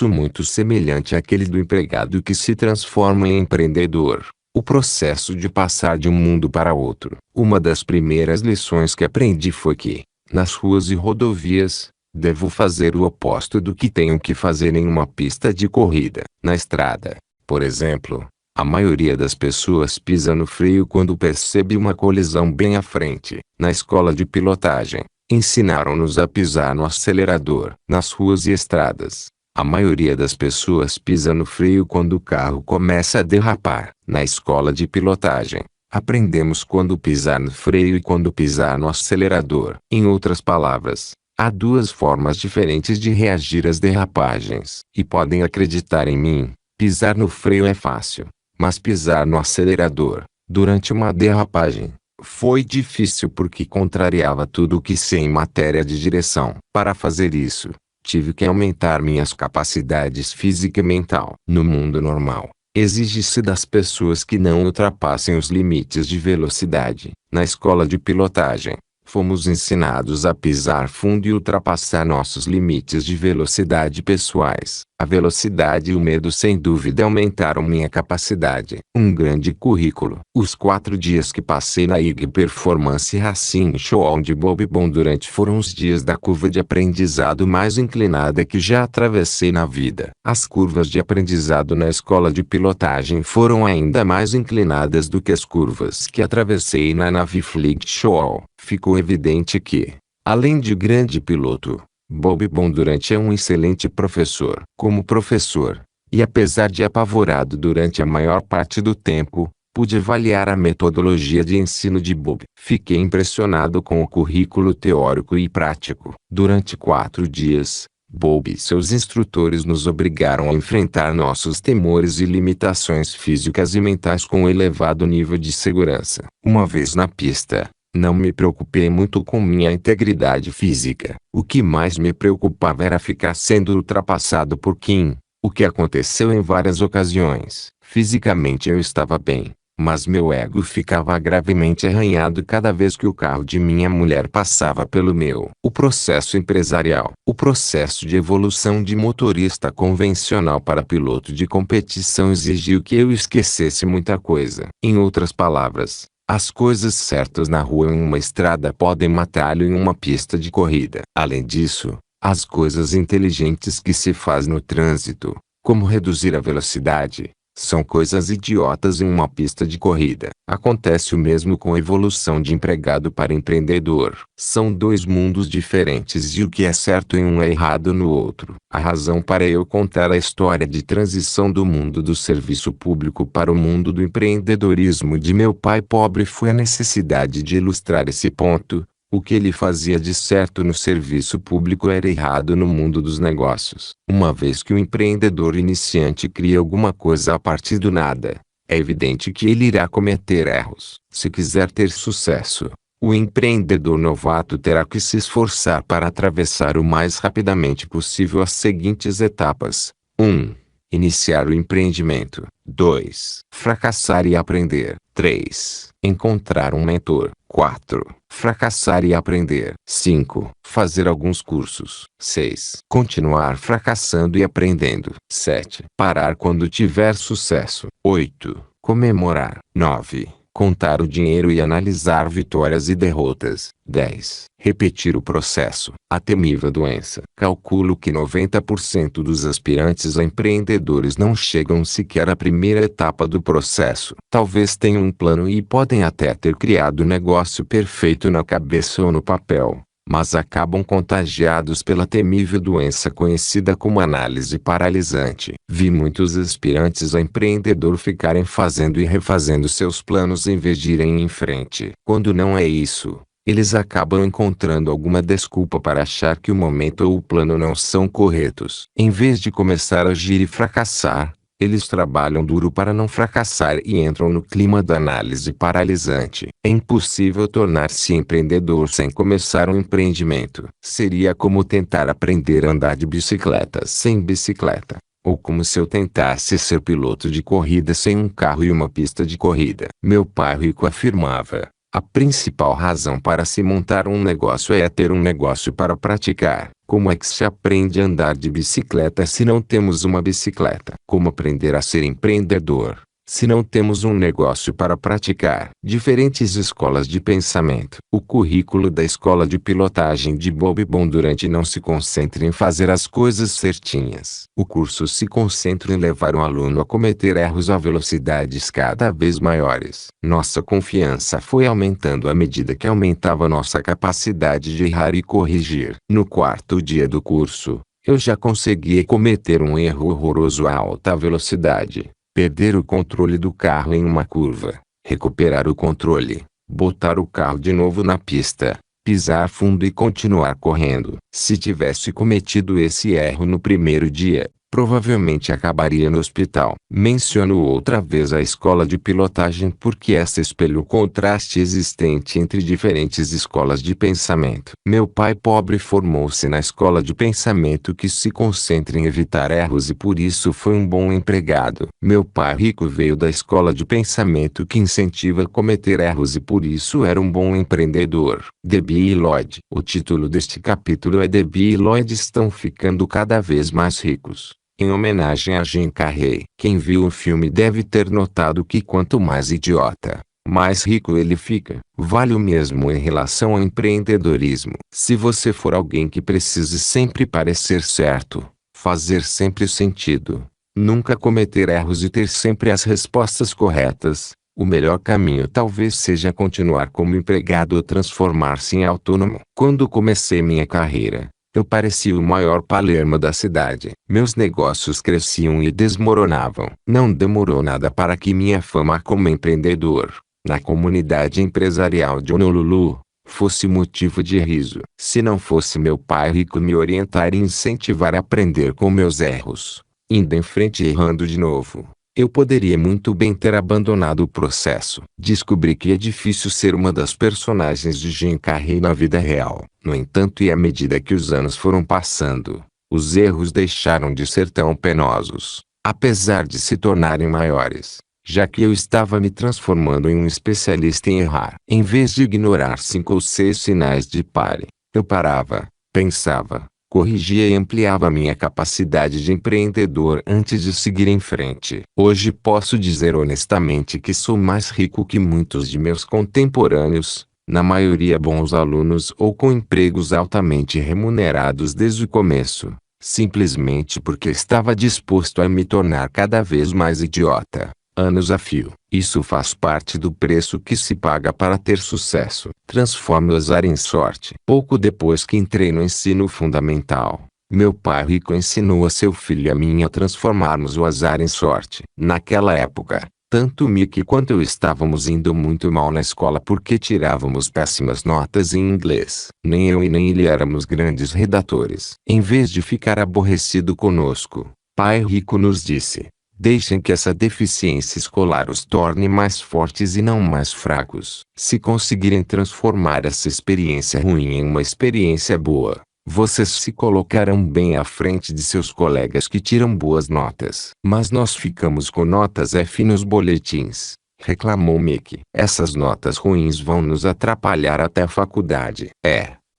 muito semelhante àquele do empregado que se transforma em empreendedor. O processo de passar de um mundo para outro. Uma das primeiras lições que aprendi foi que, nas ruas e rodovias, devo fazer o oposto do que tenho que fazer em uma pista de corrida. Na estrada, por exemplo, a maioria das pessoas pisa no freio quando percebe uma colisão bem à frente. Na escola de pilotagem, ensinaram-nos a pisar no acelerador. Nas ruas e estradas, a maioria das pessoas pisa no freio quando o carro começa a derrapar. Na escola de pilotagem, aprendemos quando pisar no freio e quando pisar no acelerador. Em outras palavras, há duas formas diferentes de reagir às derrapagens. E podem acreditar em mim, pisar no freio é fácil, mas pisar no acelerador, durante uma derrapagem, foi difícil porque contrariava tudo o que sei em matéria de direção. Para fazer isso, tive que aumentar minhas capacidades física e mental. No mundo normal, exige-se das pessoas que não ultrapassem os limites de velocidade. Na escola de pilotagem, fomos ensinados a pisar fundo e ultrapassar nossos limites de velocidade pessoais. A velocidade e o medo sem dúvida aumentaram minha capacidade. Um grande currículo. Os 4 dias que passei na IG Performance Racing Show de Bobby Bondurant foram os dias da curva de aprendizado mais inclinada que já atravessei na vida. As curvas de aprendizado na escola de pilotagem foram ainda mais inclinadas do que as curvas que atravessei na Navy Fleet Show. Ficou evidente que, além de grande piloto, Bobby Bondurant é um excelente professor. Como professor, e apesar de apavorado durante a maior parte do tempo, pude avaliar a metodologia de ensino de Bob. Fiquei impressionado com o currículo teórico e prático. Durante 4 dias, Bob e seus instrutores nos obrigaram a enfrentar nossos temores e limitações físicas e mentais com um elevado nível de segurança. Uma vez na pista, não me preocupei muito com minha integridade física. O que mais me preocupava era ficar sendo ultrapassado por Kim, o que aconteceu em várias ocasiões. Fisicamente eu estava bem, mas meu ego ficava gravemente arranhado cada vez que o carro de minha mulher passava pelo meu. O processo empresarial. O processo de evolução de motorista convencional para piloto de competição exigiu que eu esquecesse muita coisa. Em outras palavras, as coisas certas na rua em uma estrada podem matá-lo em uma pista de corrida. Além disso, as coisas inteligentes que se faz no trânsito, como reduzir a velocidade, são coisas idiotas em uma pista de corrida. Acontece o mesmo com a evolução de empregado para empreendedor. São 2 mundos diferentes e o que é certo em um é errado no outro. A razão para eu contar a história de transição do mundo do serviço público para o mundo do empreendedorismo de meu pai pobre foi a necessidade de ilustrar esse ponto. O que ele fazia de certo no serviço público era errado no mundo dos negócios. Uma vez que o empreendedor iniciante cria alguma coisa a partir do nada, é evidente que ele irá cometer erros. Se quiser ter sucesso, o empreendedor novato terá que se esforçar para atravessar o mais rapidamente possível as seguintes etapas. 1. Iniciar o empreendimento. 2. Fracassar e aprender. 3. Encontrar um mentor. 4. Fracassar e aprender. 5. Fazer alguns cursos. 6. Continuar fracassando e aprendendo. 7. Parar quando tiver sucesso. 8. Comemorar. 9. Contar o dinheiro e analisar vitórias e derrotas. 10. Repetir o processo. A temível doença. Calculo que 90% dos aspirantes a empreendedores não chegam sequer à primeira etapa do processo. Talvez tenham um plano e podem até ter criado o negócio perfeito na cabeça ou no papel, mas acabam contagiados pela temível doença conhecida como análise paralisante. Vi muitos aspirantes a empreendedor ficarem fazendo e refazendo seus planos em vez de irem em frente. Quando não é isso, eles acabam encontrando alguma desculpa para achar que o momento ou o plano não são corretos. Em vez de começar a agir e fracassar, eles trabalham duro para não fracassar e entram no clima da análise paralisante. É impossível tornar-se empreendedor sem começar um empreendimento. Seria como tentar aprender a andar de bicicleta sem bicicleta, ou como se eu tentasse ser piloto de corrida sem um carro e uma pista de corrida. Meu pai rico afirmava: a principal razão para se montar um negócio é ter um negócio para praticar. Como é que se aprende a andar de bicicleta se não temos uma bicicleta? Como aprender a ser empreendedor se não temos um negócio para praticar? Diferentes escolas de pensamento. O currículo da escola de pilotagem de Bob Bondurant não se concentra em fazer as coisas certinhas. O curso se concentra em levar o aluno a cometer erros a velocidades cada vez maiores. Nossa confiança foi aumentando à medida que aumentava nossa capacidade de errar e corrigir. No quarto dia do curso, eu já conseguia cometer um erro horroroso a alta velocidade. Perder o controle do carro em uma curva, recuperar o controle, botar o carro de novo na pista, pisar fundo e continuar correndo. Se tivesse cometido esse erro no primeiro dia, provavelmente acabaria no hospital. Menciono outra vez a escola de pilotagem porque essa espelha o contraste existente entre diferentes escolas de pensamento. Meu pai pobre formou-se na escola de pensamento que se concentra em evitar erros e por isso foi um bom empregado. Meu pai rico veio da escola de pensamento que incentiva a cometer erros e por isso era um bom empreendedor. Debbie e Lloyd. O título deste capítulo é Debbie e Lloyd estão ficando cada vez mais ricos, em homenagem a Jim Carrey. Quem viu o filme deve ter notado que quanto mais idiota, mais rico ele fica. Vale o mesmo em relação ao empreendedorismo. Se você for alguém que precise sempre parecer certo, fazer sempre sentido, nunca cometer erros e ter sempre as respostas corretas, o melhor caminho talvez seja continuar como empregado ou transformar-se em autônomo. Quando comecei minha carreira, eu parecia o maior palerma da cidade. Meus negócios cresciam e desmoronavam. Não demorou nada para que minha fama como empreendedor, na comunidade empresarial de Honolulu, fosse motivo de riso. Se não fosse meu pai rico me orientar e incentivar a aprender com meus erros, indo em frente e errando de novo, eu poderia muito bem ter abandonado o processo. Descobri que é difícil ser uma das personagens de Jim Carrey na vida real. No entanto, e à medida que os anos foram passando, os erros deixaram de ser tão penosos, apesar de se tornarem maiores, já que eu estava me transformando em um especialista em errar. Em vez de ignorar 5 ou 6 sinais de pare, eu parava, pensava, corrigia e ampliava minha capacidade de empreendedor antes de seguir em frente. Hoje posso dizer honestamente que sou mais rico que muitos de meus contemporâneos, na maioria bons alunos ou com empregos altamente remunerados desde o começo, simplesmente porque estava disposto a me tornar cada vez mais idiota, anos a fio. Isso faz parte do preço que se paga para ter sucesso. Transforme o azar em sorte. Pouco depois que entrei no ensino fundamental, meu pai rico ensinou a seu filho e a mim a transformarmos o azar em sorte. Naquela época, tanto Mickey quanto eu estávamos indo muito mal na escola porque tirávamos péssimas notas em inglês. Nem eu e nem ele éramos grandes redatores. Em vez de ficar aborrecido conosco, pai rico nos disse: deixem que essa deficiência escolar os torne mais fortes e não mais fracos. Se conseguirem transformar essa experiência ruim em uma experiência boa, vocês se colocarão bem à frente de seus colegas que tiram boas notas. Mas nós ficamos com notas F nos boletins, reclamou Mickey. Essas notas ruins vão nos atrapalhar até a faculdade.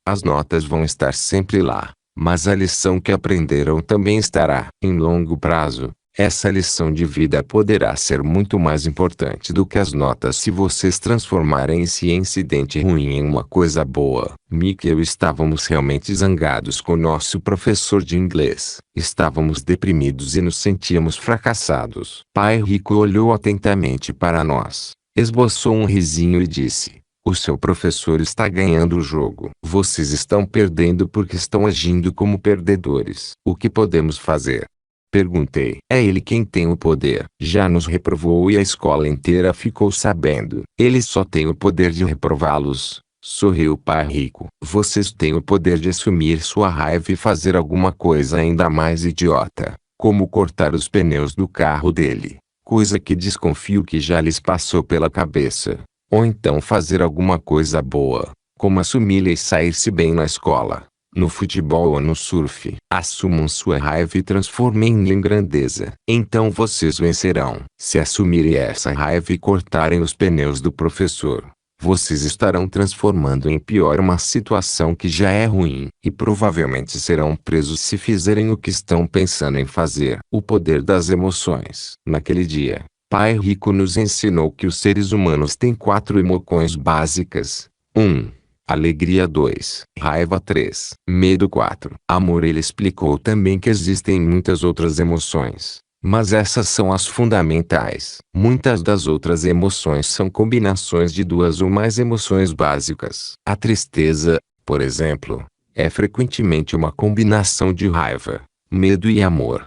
As notas vão estar sempre lá, mas a lição que aprenderam também estará. Em longo prazo, Essa lição de vida poderá ser muito mais importante do que as notas se vocês transformarem esse incidente ruim em uma coisa boa. Mick e eu estávamos realmente zangados com nosso professor de inglês. Estávamos deprimidos e nos sentíamos fracassados. Pai Rico olhou atentamente para nós, esboçou um risinho e disse: "O seu professor está ganhando o jogo. Vocês estão perdendo porque estão agindo como perdedores. O que podemos fazer?" Perguntei. "É ele quem tem o poder. Já nos reprovou e a escola inteira ficou sabendo. Ele só tem o poder de reprová-los." Sorriu o pai Rico. "Vocês têm o poder de assumir sua raiva e fazer alguma coisa ainda mais idiota, como cortar os pneus do carro dele, coisa que desconfio que já lhes passou pela cabeça. Ou então fazer alguma coisa boa, como assumi-la e sair-se bem na escola, no futebol ou no surf. Assumam sua raiva e transformem-na em grandeza. Então vocês vencerão. Se assumirem essa raiva e cortarem os pneus do professor, vocês estarão transformando em pior uma situação que já é ruim. E provavelmente serão presos se fizerem o que estão pensando em fazer." O poder das emoções. Naquele dia, Pai Rico nos ensinou que os seres humanos têm 4 emoções básicas. 1. Alegria. 2. Raiva. 3. Medo. 4. Amor. Ele explicou também que existem muitas outras emoções, mas essas são as fundamentais. Muitas das outras emoções são combinações de 2 ou mais emoções básicas. A tristeza, por exemplo, é frequentemente uma combinação de raiva, medo e amor,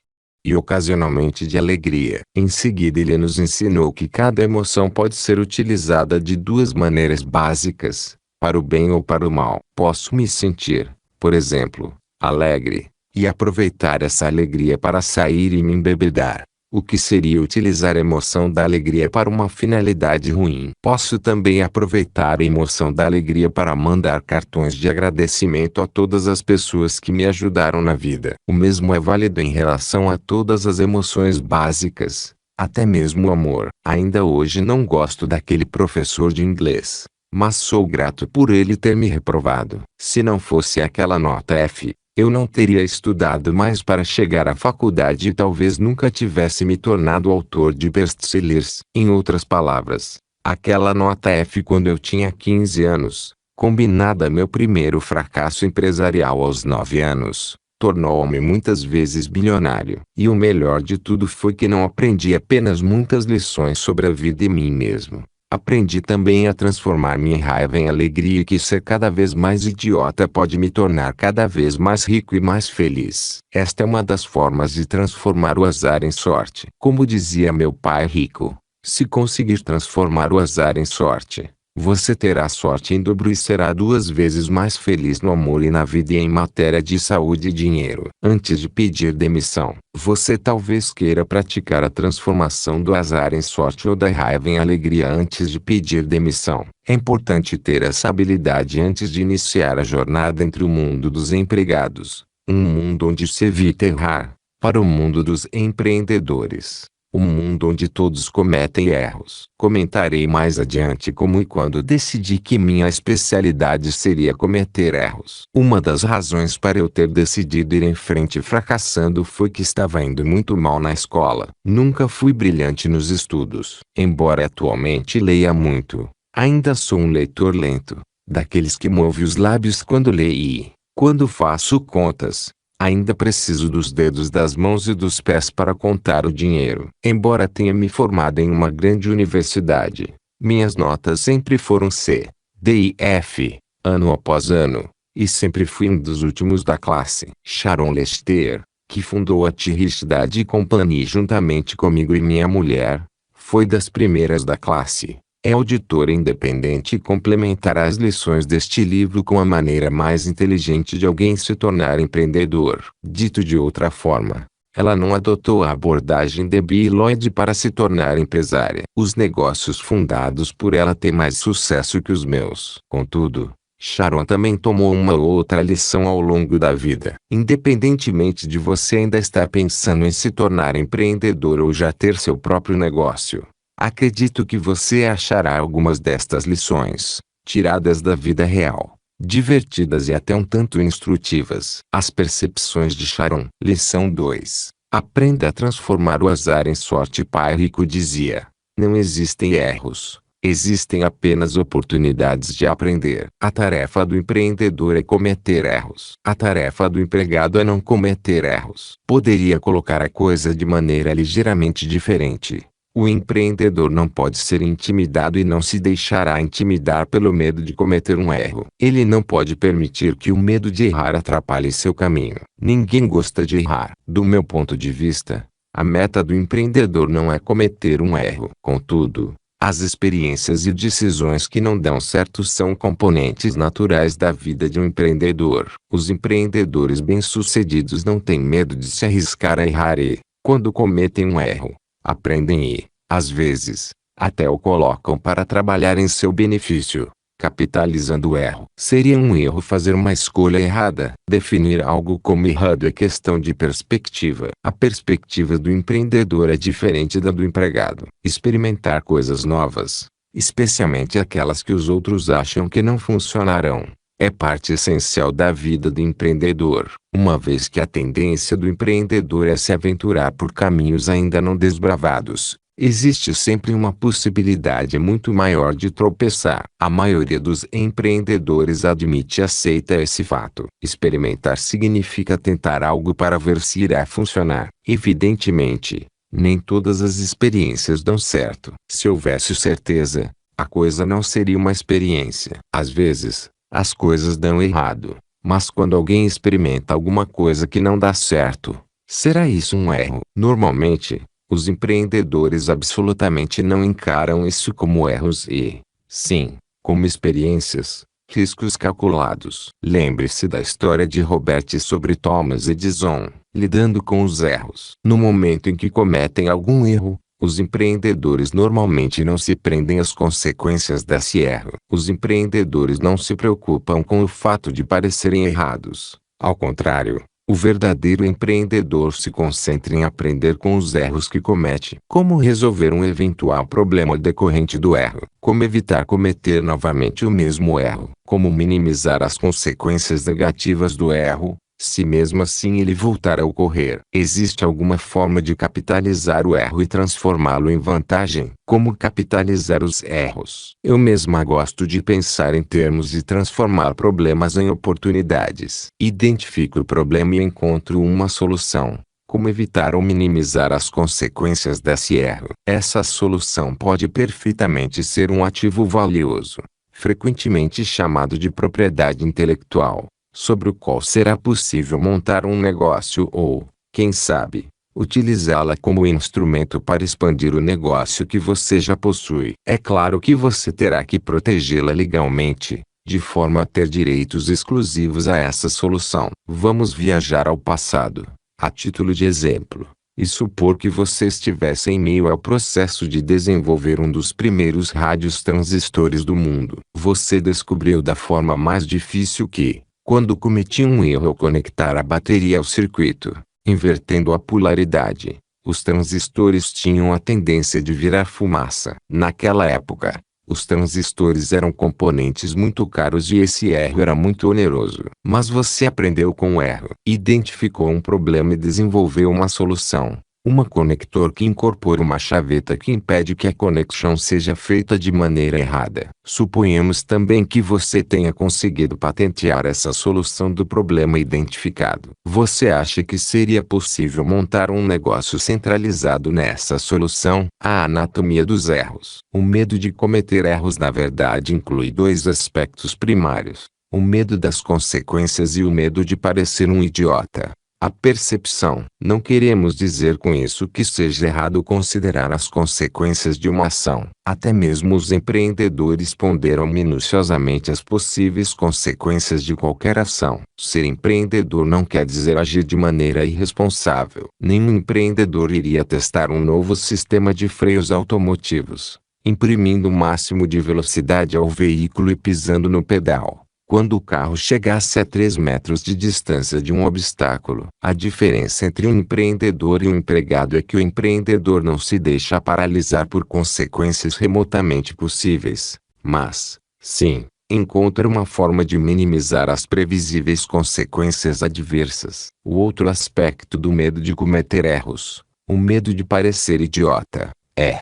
e ocasionalmente de alegria. Em seguida ele nos ensinou que cada emoção pode ser utilizada de 2 maneiras básicas, para o bem ou para o mal. Posso me sentir, por exemplo, alegre, e aproveitar essa alegria para sair e me embebedar, o que seria utilizar a emoção da alegria para uma finalidade ruim. Posso também aproveitar a emoção da alegria para mandar cartões de agradecimento a todas as pessoas que me ajudaram na vida. O mesmo é válido em relação a todas as emoções básicas, até mesmo o amor. Ainda hoje não gosto daquele professor de inglês, mas sou grato por ele ter me reprovado. Se não fosse aquela nota F, eu não teria estudado mais para chegar à faculdade e talvez nunca tivesse me tornado autor de best-sellers. Em outras palavras, aquela nota F quando eu tinha 15 anos, combinada a meu primeiro fracasso empresarial aos 9 anos, tornou-me muitas vezes bilionário. E o melhor de tudo foi que não aprendi apenas muitas lições sobre a vida e mim mesmo. Aprendi também a transformar minha raiva em alegria e que ser cada vez mais idiota pode me tornar cada vez mais rico e mais feliz. Esta é uma das formas de transformar o azar em sorte. Como dizia meu pai Rico, se conseguir transformar o azar em sorte, você terá sorte em dobro e será 2 vezes mais feliz no amor e na vida e em matéria de saúde e dinheiro. Antes de pedir demissão, você talvez queira praticar a transformação do azar em sorte ou da raiva em alegria antes de pedir demissão. É importante ter essa habilidade antes de iniciar a jornada entre o mundo dos empregados, um mundo onde se evita errar, para o mundo dos empreendedores, um mundo onde todos cometem erros. Comentarei mais adiante como e quando decidi que minha especialidade seria cometer erros. Uma das razões para eu ter decidido ir em frente fracassando foi que estava indo muito mal na escola. Nunca fui brilhante nos estudos. Embora atualmente leia muito, ainda sou um leitor lento, daqueles que move os lábios quando lê e, quando faço contas, ainda preciso dos dedos das mãos e dos pés para contar o dinheiro. Embora tenha me formado em uma grande universidade, minhas notas sempre foram C, D e F, ano após ano, e sempre fui um dos últimos da classe. Sharon Lester, que fundou a Tirrichdad Company juntamente comigo e minha mulher, foi das primeiras da classe. É auditora independente e complementará as lições deste livro com a maneira mais inteligente de alguém se tornar empreendedor. Dito de outra forma, ela não adotou a abordagem de Bill Lloyd para se tornar empresária. Os negócios fundados por ela têm mais sucesso que os meus. Contudo, Sharon também tomou uma ou outra lição ao longo da vida. Independentemente de você ainda estar pensando em se tornar empreendedor ou já ter seu próprio negócio, acredito que você achará algumas destas lições, tiradas da vida real, divertidas e até um tanto instrutivas. As percepções de Sharon. Lição 2. Aprenda a transformar o azar em sorte. Pai Rico dizia: não existem erros. Existem apenas oportunidades de aprender. A tarefa do empreendedor é cometer erros. A tarefa do empregado é não cometer erros. Poderia colocar a coisa de maneira ligeiramente diferente. O empreendedor não pode ser intimidado e não se deixará intimidar pelo medo de cometer um erro. Ele não pode permitir que o medo de errar atrapalhe seu caminho. Ninguém gosta de errar. Do meu ponto de vista, a meta do empreendedor não é cometer um erro. Contudo, as experiências e decisões que não dão certo são componentes naturais da vida de um empreendedor. Os empreendedores bem-sucedidos não têm medo de se arriscar a errar e, quando cometem um erro, aprendem e, às vezes, até o colocam para trabalhar em seu benefício, capitalizando o erro. Seria um erro fazer uma escolha errada. Definir algo como errado é questão de perspectiva. A perspectiva do empreendedor é diferente da do empregado. Experimentar coisas novas, especialmente aquelas que os outros acham que não funcionarão, é parte essencial da vida do empreendedor, uma vez que a tendência do empreendedor é se aventurar por caminhos ainda não desbravados. Existe sempre uma possibilidade muito maior de tropeçar. A maioria dos empreendedores admite e aceita esse fato. Experimentar significa tentar algo para ver se irá funcionar. Evidentemente, nem todas as experiências dão certo. Se houvesse certeza, a coisa não seria uma experiência. Às vezes, as coisas dão errado, mas quando alguém experimenta alguma coisa que não dá certo, será isso um erro? Normalmente, os empreendedores absolutamente não encaram isso como erros e, sim, como experiências, riscos calculados. Lembre-se da história de Robert sobre Thomas Edison, lidando com os erros. No momento em que cometem algum erro, os empreendedores normalmente não se prendem às consequências desse erro. Os empreendedores não se preocupam com o fato de parecerem errados. Ao contrário, o verdadeiro empreendedor se concentra em aprender com os erros que comete. Como resolver um eventual problema decorrente do erro. Como evitar cometer novamente o mesmo erro. Como minimizar as consequências negativas do erro, se mesmo assim ele voltar a ocorrer. Existe alguma forma de capitalizar o erro e transformá-lo em vantagem? Como capitalizar os erros? Eu mesma gosto de pensar em termos de transformar problemas em oportunidades. Identifico o problema e encontro uma solução. Como evitar ou minimizar as consequências desse erro? Essa solução pode perfeitamente ser um ativo valioso, frequentemente chamado de propriedade intelectual, sobre o qual será possível montar um negócio ou, quem sabe, utilizá-la como instrumento para expandir o negócio que você já possui. É claro que você terá que protegê-la legalmente, de forma a ter direitos exclusivos a essa solução. Vamos viajar ao passado, a título de exemplo, e supor que você estivesse em meio ao processo de desenvolver um dos primeiros rádios transistores do mundo. Você descobriu da forma mais difícil que, quando cometia um erro ao conectar a bateria ao circuito, invertendo a polaridade, os transistores tinham a tendência de virar fumaça. Naquela época, os transistores eram componentes muito caros e esse erro era muito oneroso. Mas você aprendeu com o erro, identificou um problema e desenvolveu uma solução. Um conector que incorpora uma chaveta que impede que a conexão seja feita de maneira errada. Suponhamos também que você tenha conseguido patentear essa solução do problema identificado. Você acha que seria possível montar um negócio centralizado nessa solução? A anatomia dos erros. O medo de cometer erros na verdade inclui dois aspectos primários: o medo das consequências e o medo de parecer um idiota. A percepção. Não queremos dizer com isso que seja errado considerar as consequências de uma ação. Até mesmo os empreendedores ponderam minuciosamente as possíveis consequências de qualquer ação. Ser empreendedor não quer dizer agir de maneira irresponsável. Nenhum empreendedor iria testar um novo sistema de freios automotivos, imprimindo o máximo de velocidade ao veículo e pisando no pedal, quando o carro chegasse a 3 metros de distância de um obstáculo. A diferença entre um empreendedor e um empregado é que o empreendedor não se deixa paralisar por consequências remotamente possíveis, mas, sim, Encontre uma forma de minimizar as previsíveis consequências adversas. O outro aspecto do medo de cometer erros, o medo de parecer idiota, é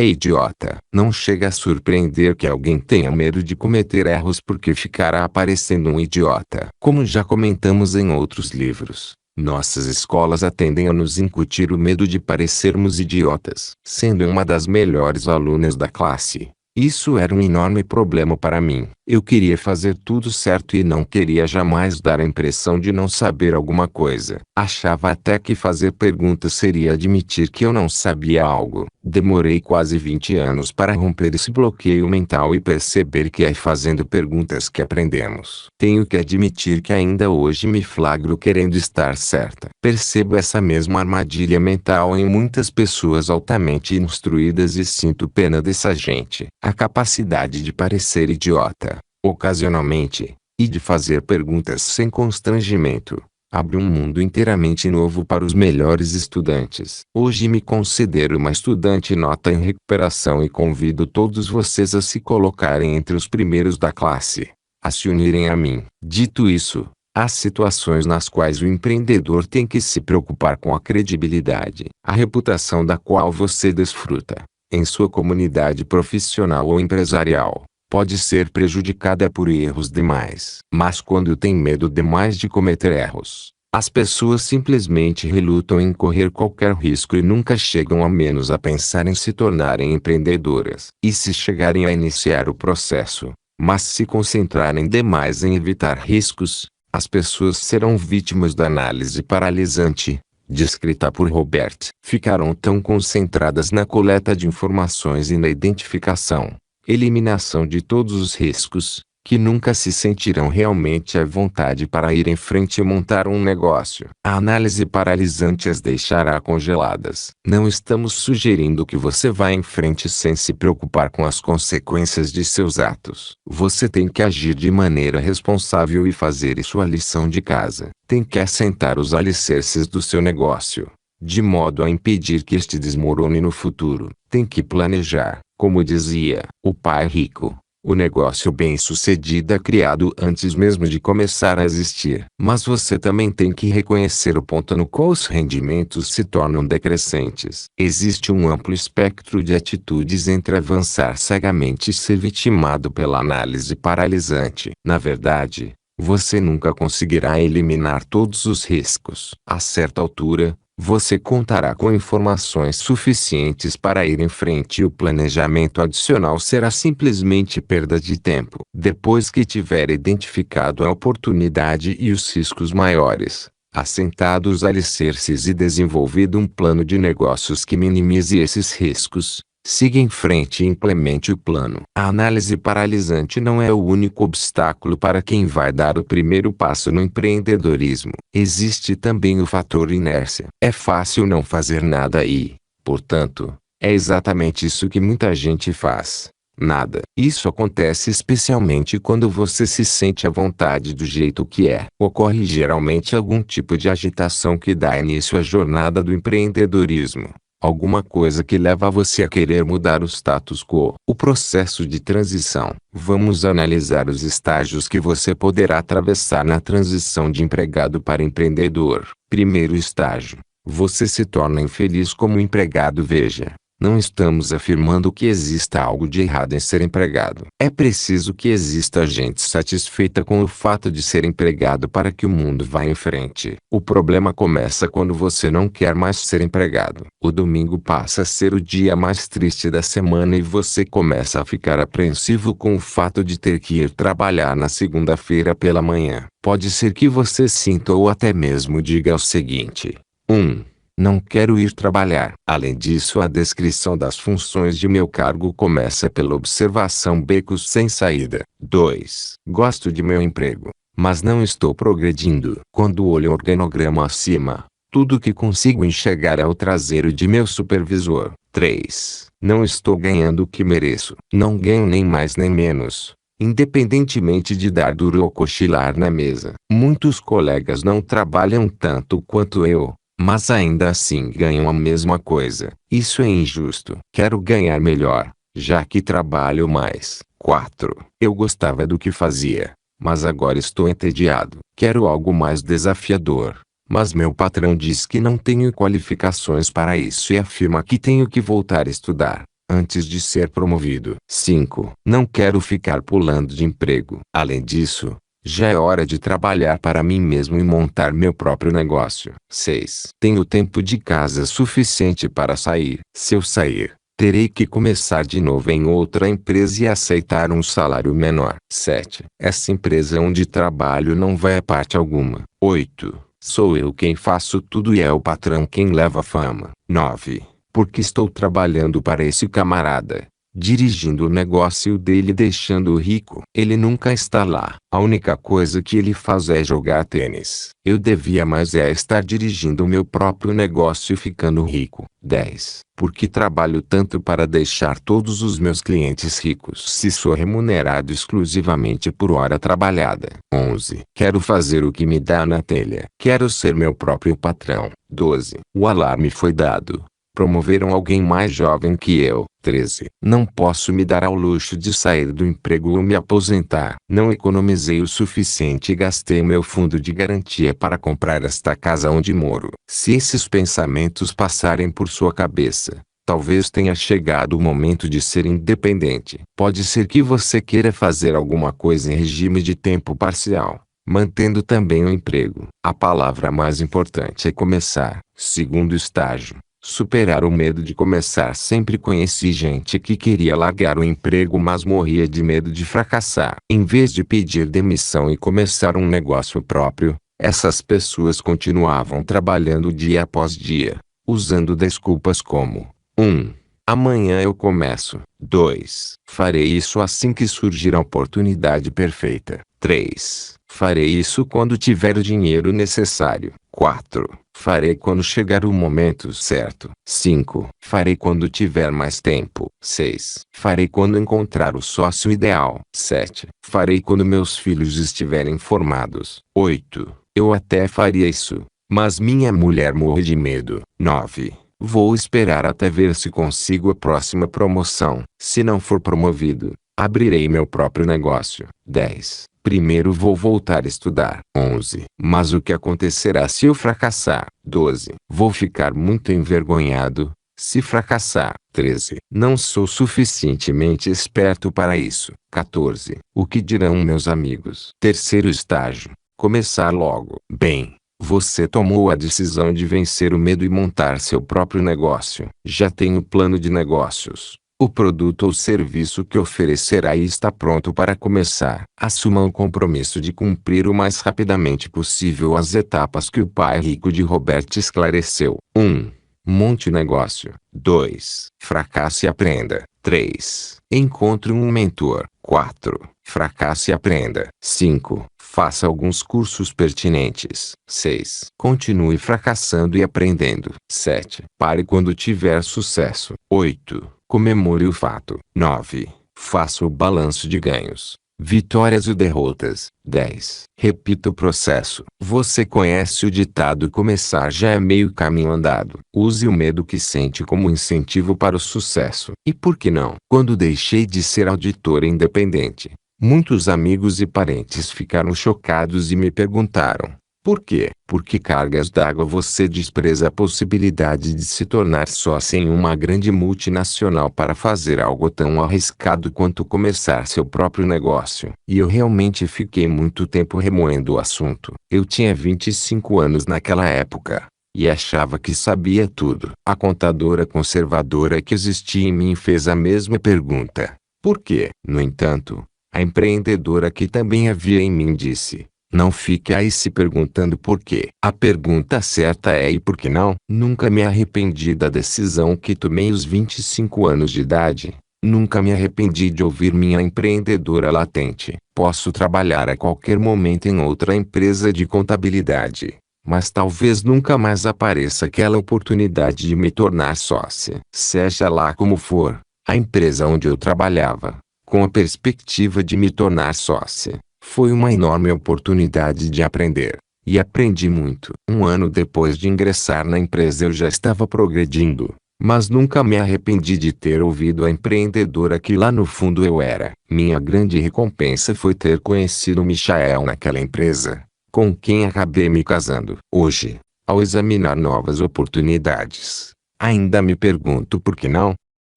idiota. Não chega a surpreender que alguém tenha medo de cometer erros porque ficará parecendo um idiota. Como já comentamos em outros livros, nossas escolas tendem a nos incutir o medo de parecermos idiotas. Sendo uma das melhores alunas da classe, isso era um enorme problema para mim. Eu queria fazer tudo certo e não queria jamais dar a impressão de não saber alguma coisa. Achava até que fazer perguntas seria admitir que eu não sabia algo. Demorei quase 20 anos para romper esse bloqueio mental e perceber que é fazendo perguntas que aprendemos. Tenho que admitir que ainda hoje me flagro querendo estar certa. Percebo essa mesma armadilha mental em muitas pessoas altamente instruídas e sinto pena dessa gente. A capacidade de parecer idiota, ocasionalmente, e de fazer perguntas sem constrangimento, abre um mundo inteiramente novo para os melhores estudantes. Hoje me considero uma estudante nota em recuperação e convido todos vocês a se colocarem entre os primeiros da classe, a se unirem a mim. Dito isso, há situações nas quais o empreendedor tem que se preocupar com a credibilidade, a reputação da qual você desfruta, em sua comunidade profissional ou empresarial, pode ser prejudicada por erros demais. Mas quando tem medo demais de cometer erros, as pessoas simplesmente relutam em correr qualquer risco e nunca chegam a menos a pensar em se tornarem empreendedoras. E se chegarem a iniciar o processo, mas se concentrarem demais em evitar riscos, as pessoas serão vítimas da análise paralisante, descrita por Robert. Ficarão tão concentradas na coleta de informações e na identificação, eliminação de todos os riscos, que nunca se sentirão realmente à vontade para ir em frente e montar um negócio. A análise paralisante as deixará congeladas. Não estamos sugerindo que você vá em frente sem se preocupar com as consequências de seus atos. Você tem que agir de maneira responsável e fazer sua lição de casa. Tem que assentar os alicerces do seu negócio, de modo a impedir que este desmorone no futuro. Tem que planejar, como dizia o pai rico. O negócio bem-sucedido é criado antes mesmo de começar a existir. Mas você também tem que reconhecer o ponto no qual os rendimentos se tornam decrescentes. Existe um amplo espectro de atitudes entre avançar cegamente e ser vitimado pela análise paralisante. Na verdade, você nunca conseguirá eliminar todos os riscos. A certa altura, você contará com informações suficientes para ir em frente e o planejamento adicional será simplesmente perda de tempo. Depois que tiver identificado a oportunidade e os riscos maiores, assentado os alicerces e desenvolvido um plano de negócios que minimize esses riscos, siga em frente e implemente o plano. A análise paralisante não é o único obstáculo para quem vai dar o primeiro passo no empreendedorismo. Existe também o fator inércia. É fácil não fazer nada e, portanto, é exatamente isso que muita gente faz. Nada. Isso acontece especialmente quando você se sente à vontade do jeito que é. Ocorre geralmente algum tipo de agitação que dá início à jornada do empreendedorismo. Alguma coisa que leva você a querer mudar o status quo. O processo de transição. Vamos analisar os estágios que você poderá atravessar na transição de empregado para empreendedor. Primeiro estágio. Você se torna infeliz como empregado. Veja, não estamos afirmando que exista algo de errado em ser empregado. É preciso que exista gente satisfeita com o fato de ser empregado para que o mundo vá em frente. O problema começa quando você não quer mais ser empregado. O domingo passa a ser o dia mais triste da semana e você começa a ficar apreensivo com o fato de ter que ir trabalhar na segunda-feira pela manhã. Pode ser que você sinta ou até mesmo diga o seguinte: 1. Não quero ir trabalhar. Além disso, a descrição das funções de meu cargo começa pela observação becos sem saída. 2. Gosto de meu emprego, mas não estou progredindo. Quando olho o organograma acima, tudo que consigo enxergar é o traseiro de meu supervisor. 3. Não estou ganhando o que mereço. Não ganho nem mais nem menos, independentemente de dar duro ou cochilar na mesa. Muitos colegas não trabalham tanto quanto eu, mas ainda assim ganham a mesma coisa. Isso é injusto. Quero ganhar melhor, já que trabalho mais. 4. Eu gostava do que fazia, mas agora estou entediado. Quero algo mais desafiador. Mas meu patrão diz que não tenho qualificações para isso e afirma que tenho que voltar a estudar antes de ser promovido. 5. Não quero ficar pulando de emprego. Além disso, já é hora de trabalhar para mim mesmo e montar meu próprio negócio. 6. Tenho tempo de casa suficiente para sair. Se eu sair, terei que começar de novo em outra empresa e aceitar um salário menor. 7. Essa empresa onde trabalho não vai a parte alguma. 8. Sou eu quem faço tudo e é o patrão quem leva a fama. 9. Porque estou trabalhando para esse camarada, dirigindo o negócio dele e deixando-o rico. Ele nunca está lá. A única coisa que ele faz é jogar tênis. Eu devia mais estar dirigindo o meu próprio negócio e ficando rico. 10. Porque trabalho tanto para deixar todos os meus clientes ricos se sou remunerado exclusivamente por hora trabalhada. 11. Quero fazer o que me dá na telha. Quero ser meu próprio patrão. 12. O alarme foi dado. Promoveram alguém mais jovem que eu. 13. Não posso me dar ao luxo de sair do emprego ou me aposentar. Não economizei o suficiente e gastei meu fundo de garantia para comprar esta casa onde moro. Se esses pensamentos passarem por sua cabeça, talvez tenha chegado o momento de ser independente. Pode ser que você queira fazer alguma coisa em regime de tempo parcial, mantendo também o emprego. A palavra mais importante é começar. Segundo estágio. Superar o medo de começar. Sempre conheci gente que queria largar o emprego mas morria de medo de fracassar. Em vez de pedir demissão e começar um negócio próprio, essas pessoas continuavam trabalhando dia após dia, usando desculpas como: 1. Amanhã eu começo. 2. Farei isso assim que surgir a oportunidade perfeita. 3. Farei isso quando tiver o dinheiro necessário. 4. Farei quando chegar o momento certo. 5. Farei quando tiver mais tempo. 6. Farei quando encontrar o sócio ideal. 7. Farei quando meus filhos estiverem formados. 8. Eu até faria isso, mas minha mulher morre de medo. 9. Vou esperar até ver se consigo a próxima promoção. Se não for promovido, abrirei meu próprio negócio. 10. Primeiro vou voltar a estudar. 11. Mas o que acontecerá se eu fracassar? 12. Vou ficar muito envergonhado se fracassar. 13. Não sou suficientemente esperto para isso. 14. O que dirão meus amigos? Terceiro estágio. Começar logo. Bem, você tomou a decisão de vencer o medo e montar seu próprio negócio. Já tem o plano de negócios, o produto ou serviço que oferecerá e está pronto para começar. Assuma o compromisso de cumprir o mais rapidamente possível as etapas que o pai rico de Robert esclareceu. 1. Monte negócio. 2. Fracasse e aprenda. 3. Encontre um mentor. 4. Fracasse e aprenda. 5. Faça alguns cursos pertinentes. 6. Continue fracassando e aprendendo. 7. Pare quando tiver sucesso. 8. Comemore o fato. 9. Faça o balanço de ganhos, vitórias e derrotas. 10. Repita o processo. Você conhece o ditado: começar já é meio caminho andado. Use o medo que sente como incentivo para o sucesso. E por que não? Quando deixei de ser auditor independente, muitos amigos e parentes ficaram chocados e me perguntaram: por quê? Por que cargas d'água você despreza a possibilidade de se tornar sócio em uma grande multinacional para fazer algo tão arriscado quanto começar seu próprio negócio? E eu realmente fiquei muito tempo remoendo o assunto. Eu tinha 25 anos naquela época e achava que sabia tudo. A contadora conservadora que existia em mim fez a mesma pergunta: por quê? No entanto, a empreendedora que também havia em mim disse: não fique aí se perguntando por quê. A pergunta certa é: e por que não? Nunca me arrependi da decisão que tomei aos 25 anos de idade. Nunca me arrependi de ouvir minha empreendedora latente: posso trabalhar a qualquer momento em outra empresa de contabilidade, mas talvez nunca mais apareça aquela oportunidade de me tornar sócia. Seja lá como for, a empresa onde eu trabalhava, com a perspectiva de me tornar sócia, foi uma enorme oportunidade de aprender. E aprendi muito. Um ano depois de ingressar na empresa eu já estava progredindo, Mas nunca me arrependi de ter ouvido a empreendedora que lá no fundo eu era. Minha grande recompensa foi ter conhecido Michael naquela empresa, com quem acabei me casando. Hoje, ao examinar novas oportunidades, ainda me pergunto por que não?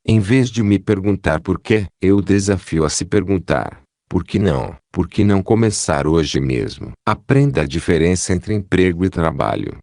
Em vez de me perguntar por quê, eu desafio a se perguntar: por que não? Por que não começar hoje mesmo? Aprenda a diferença entre emprego e trabalho.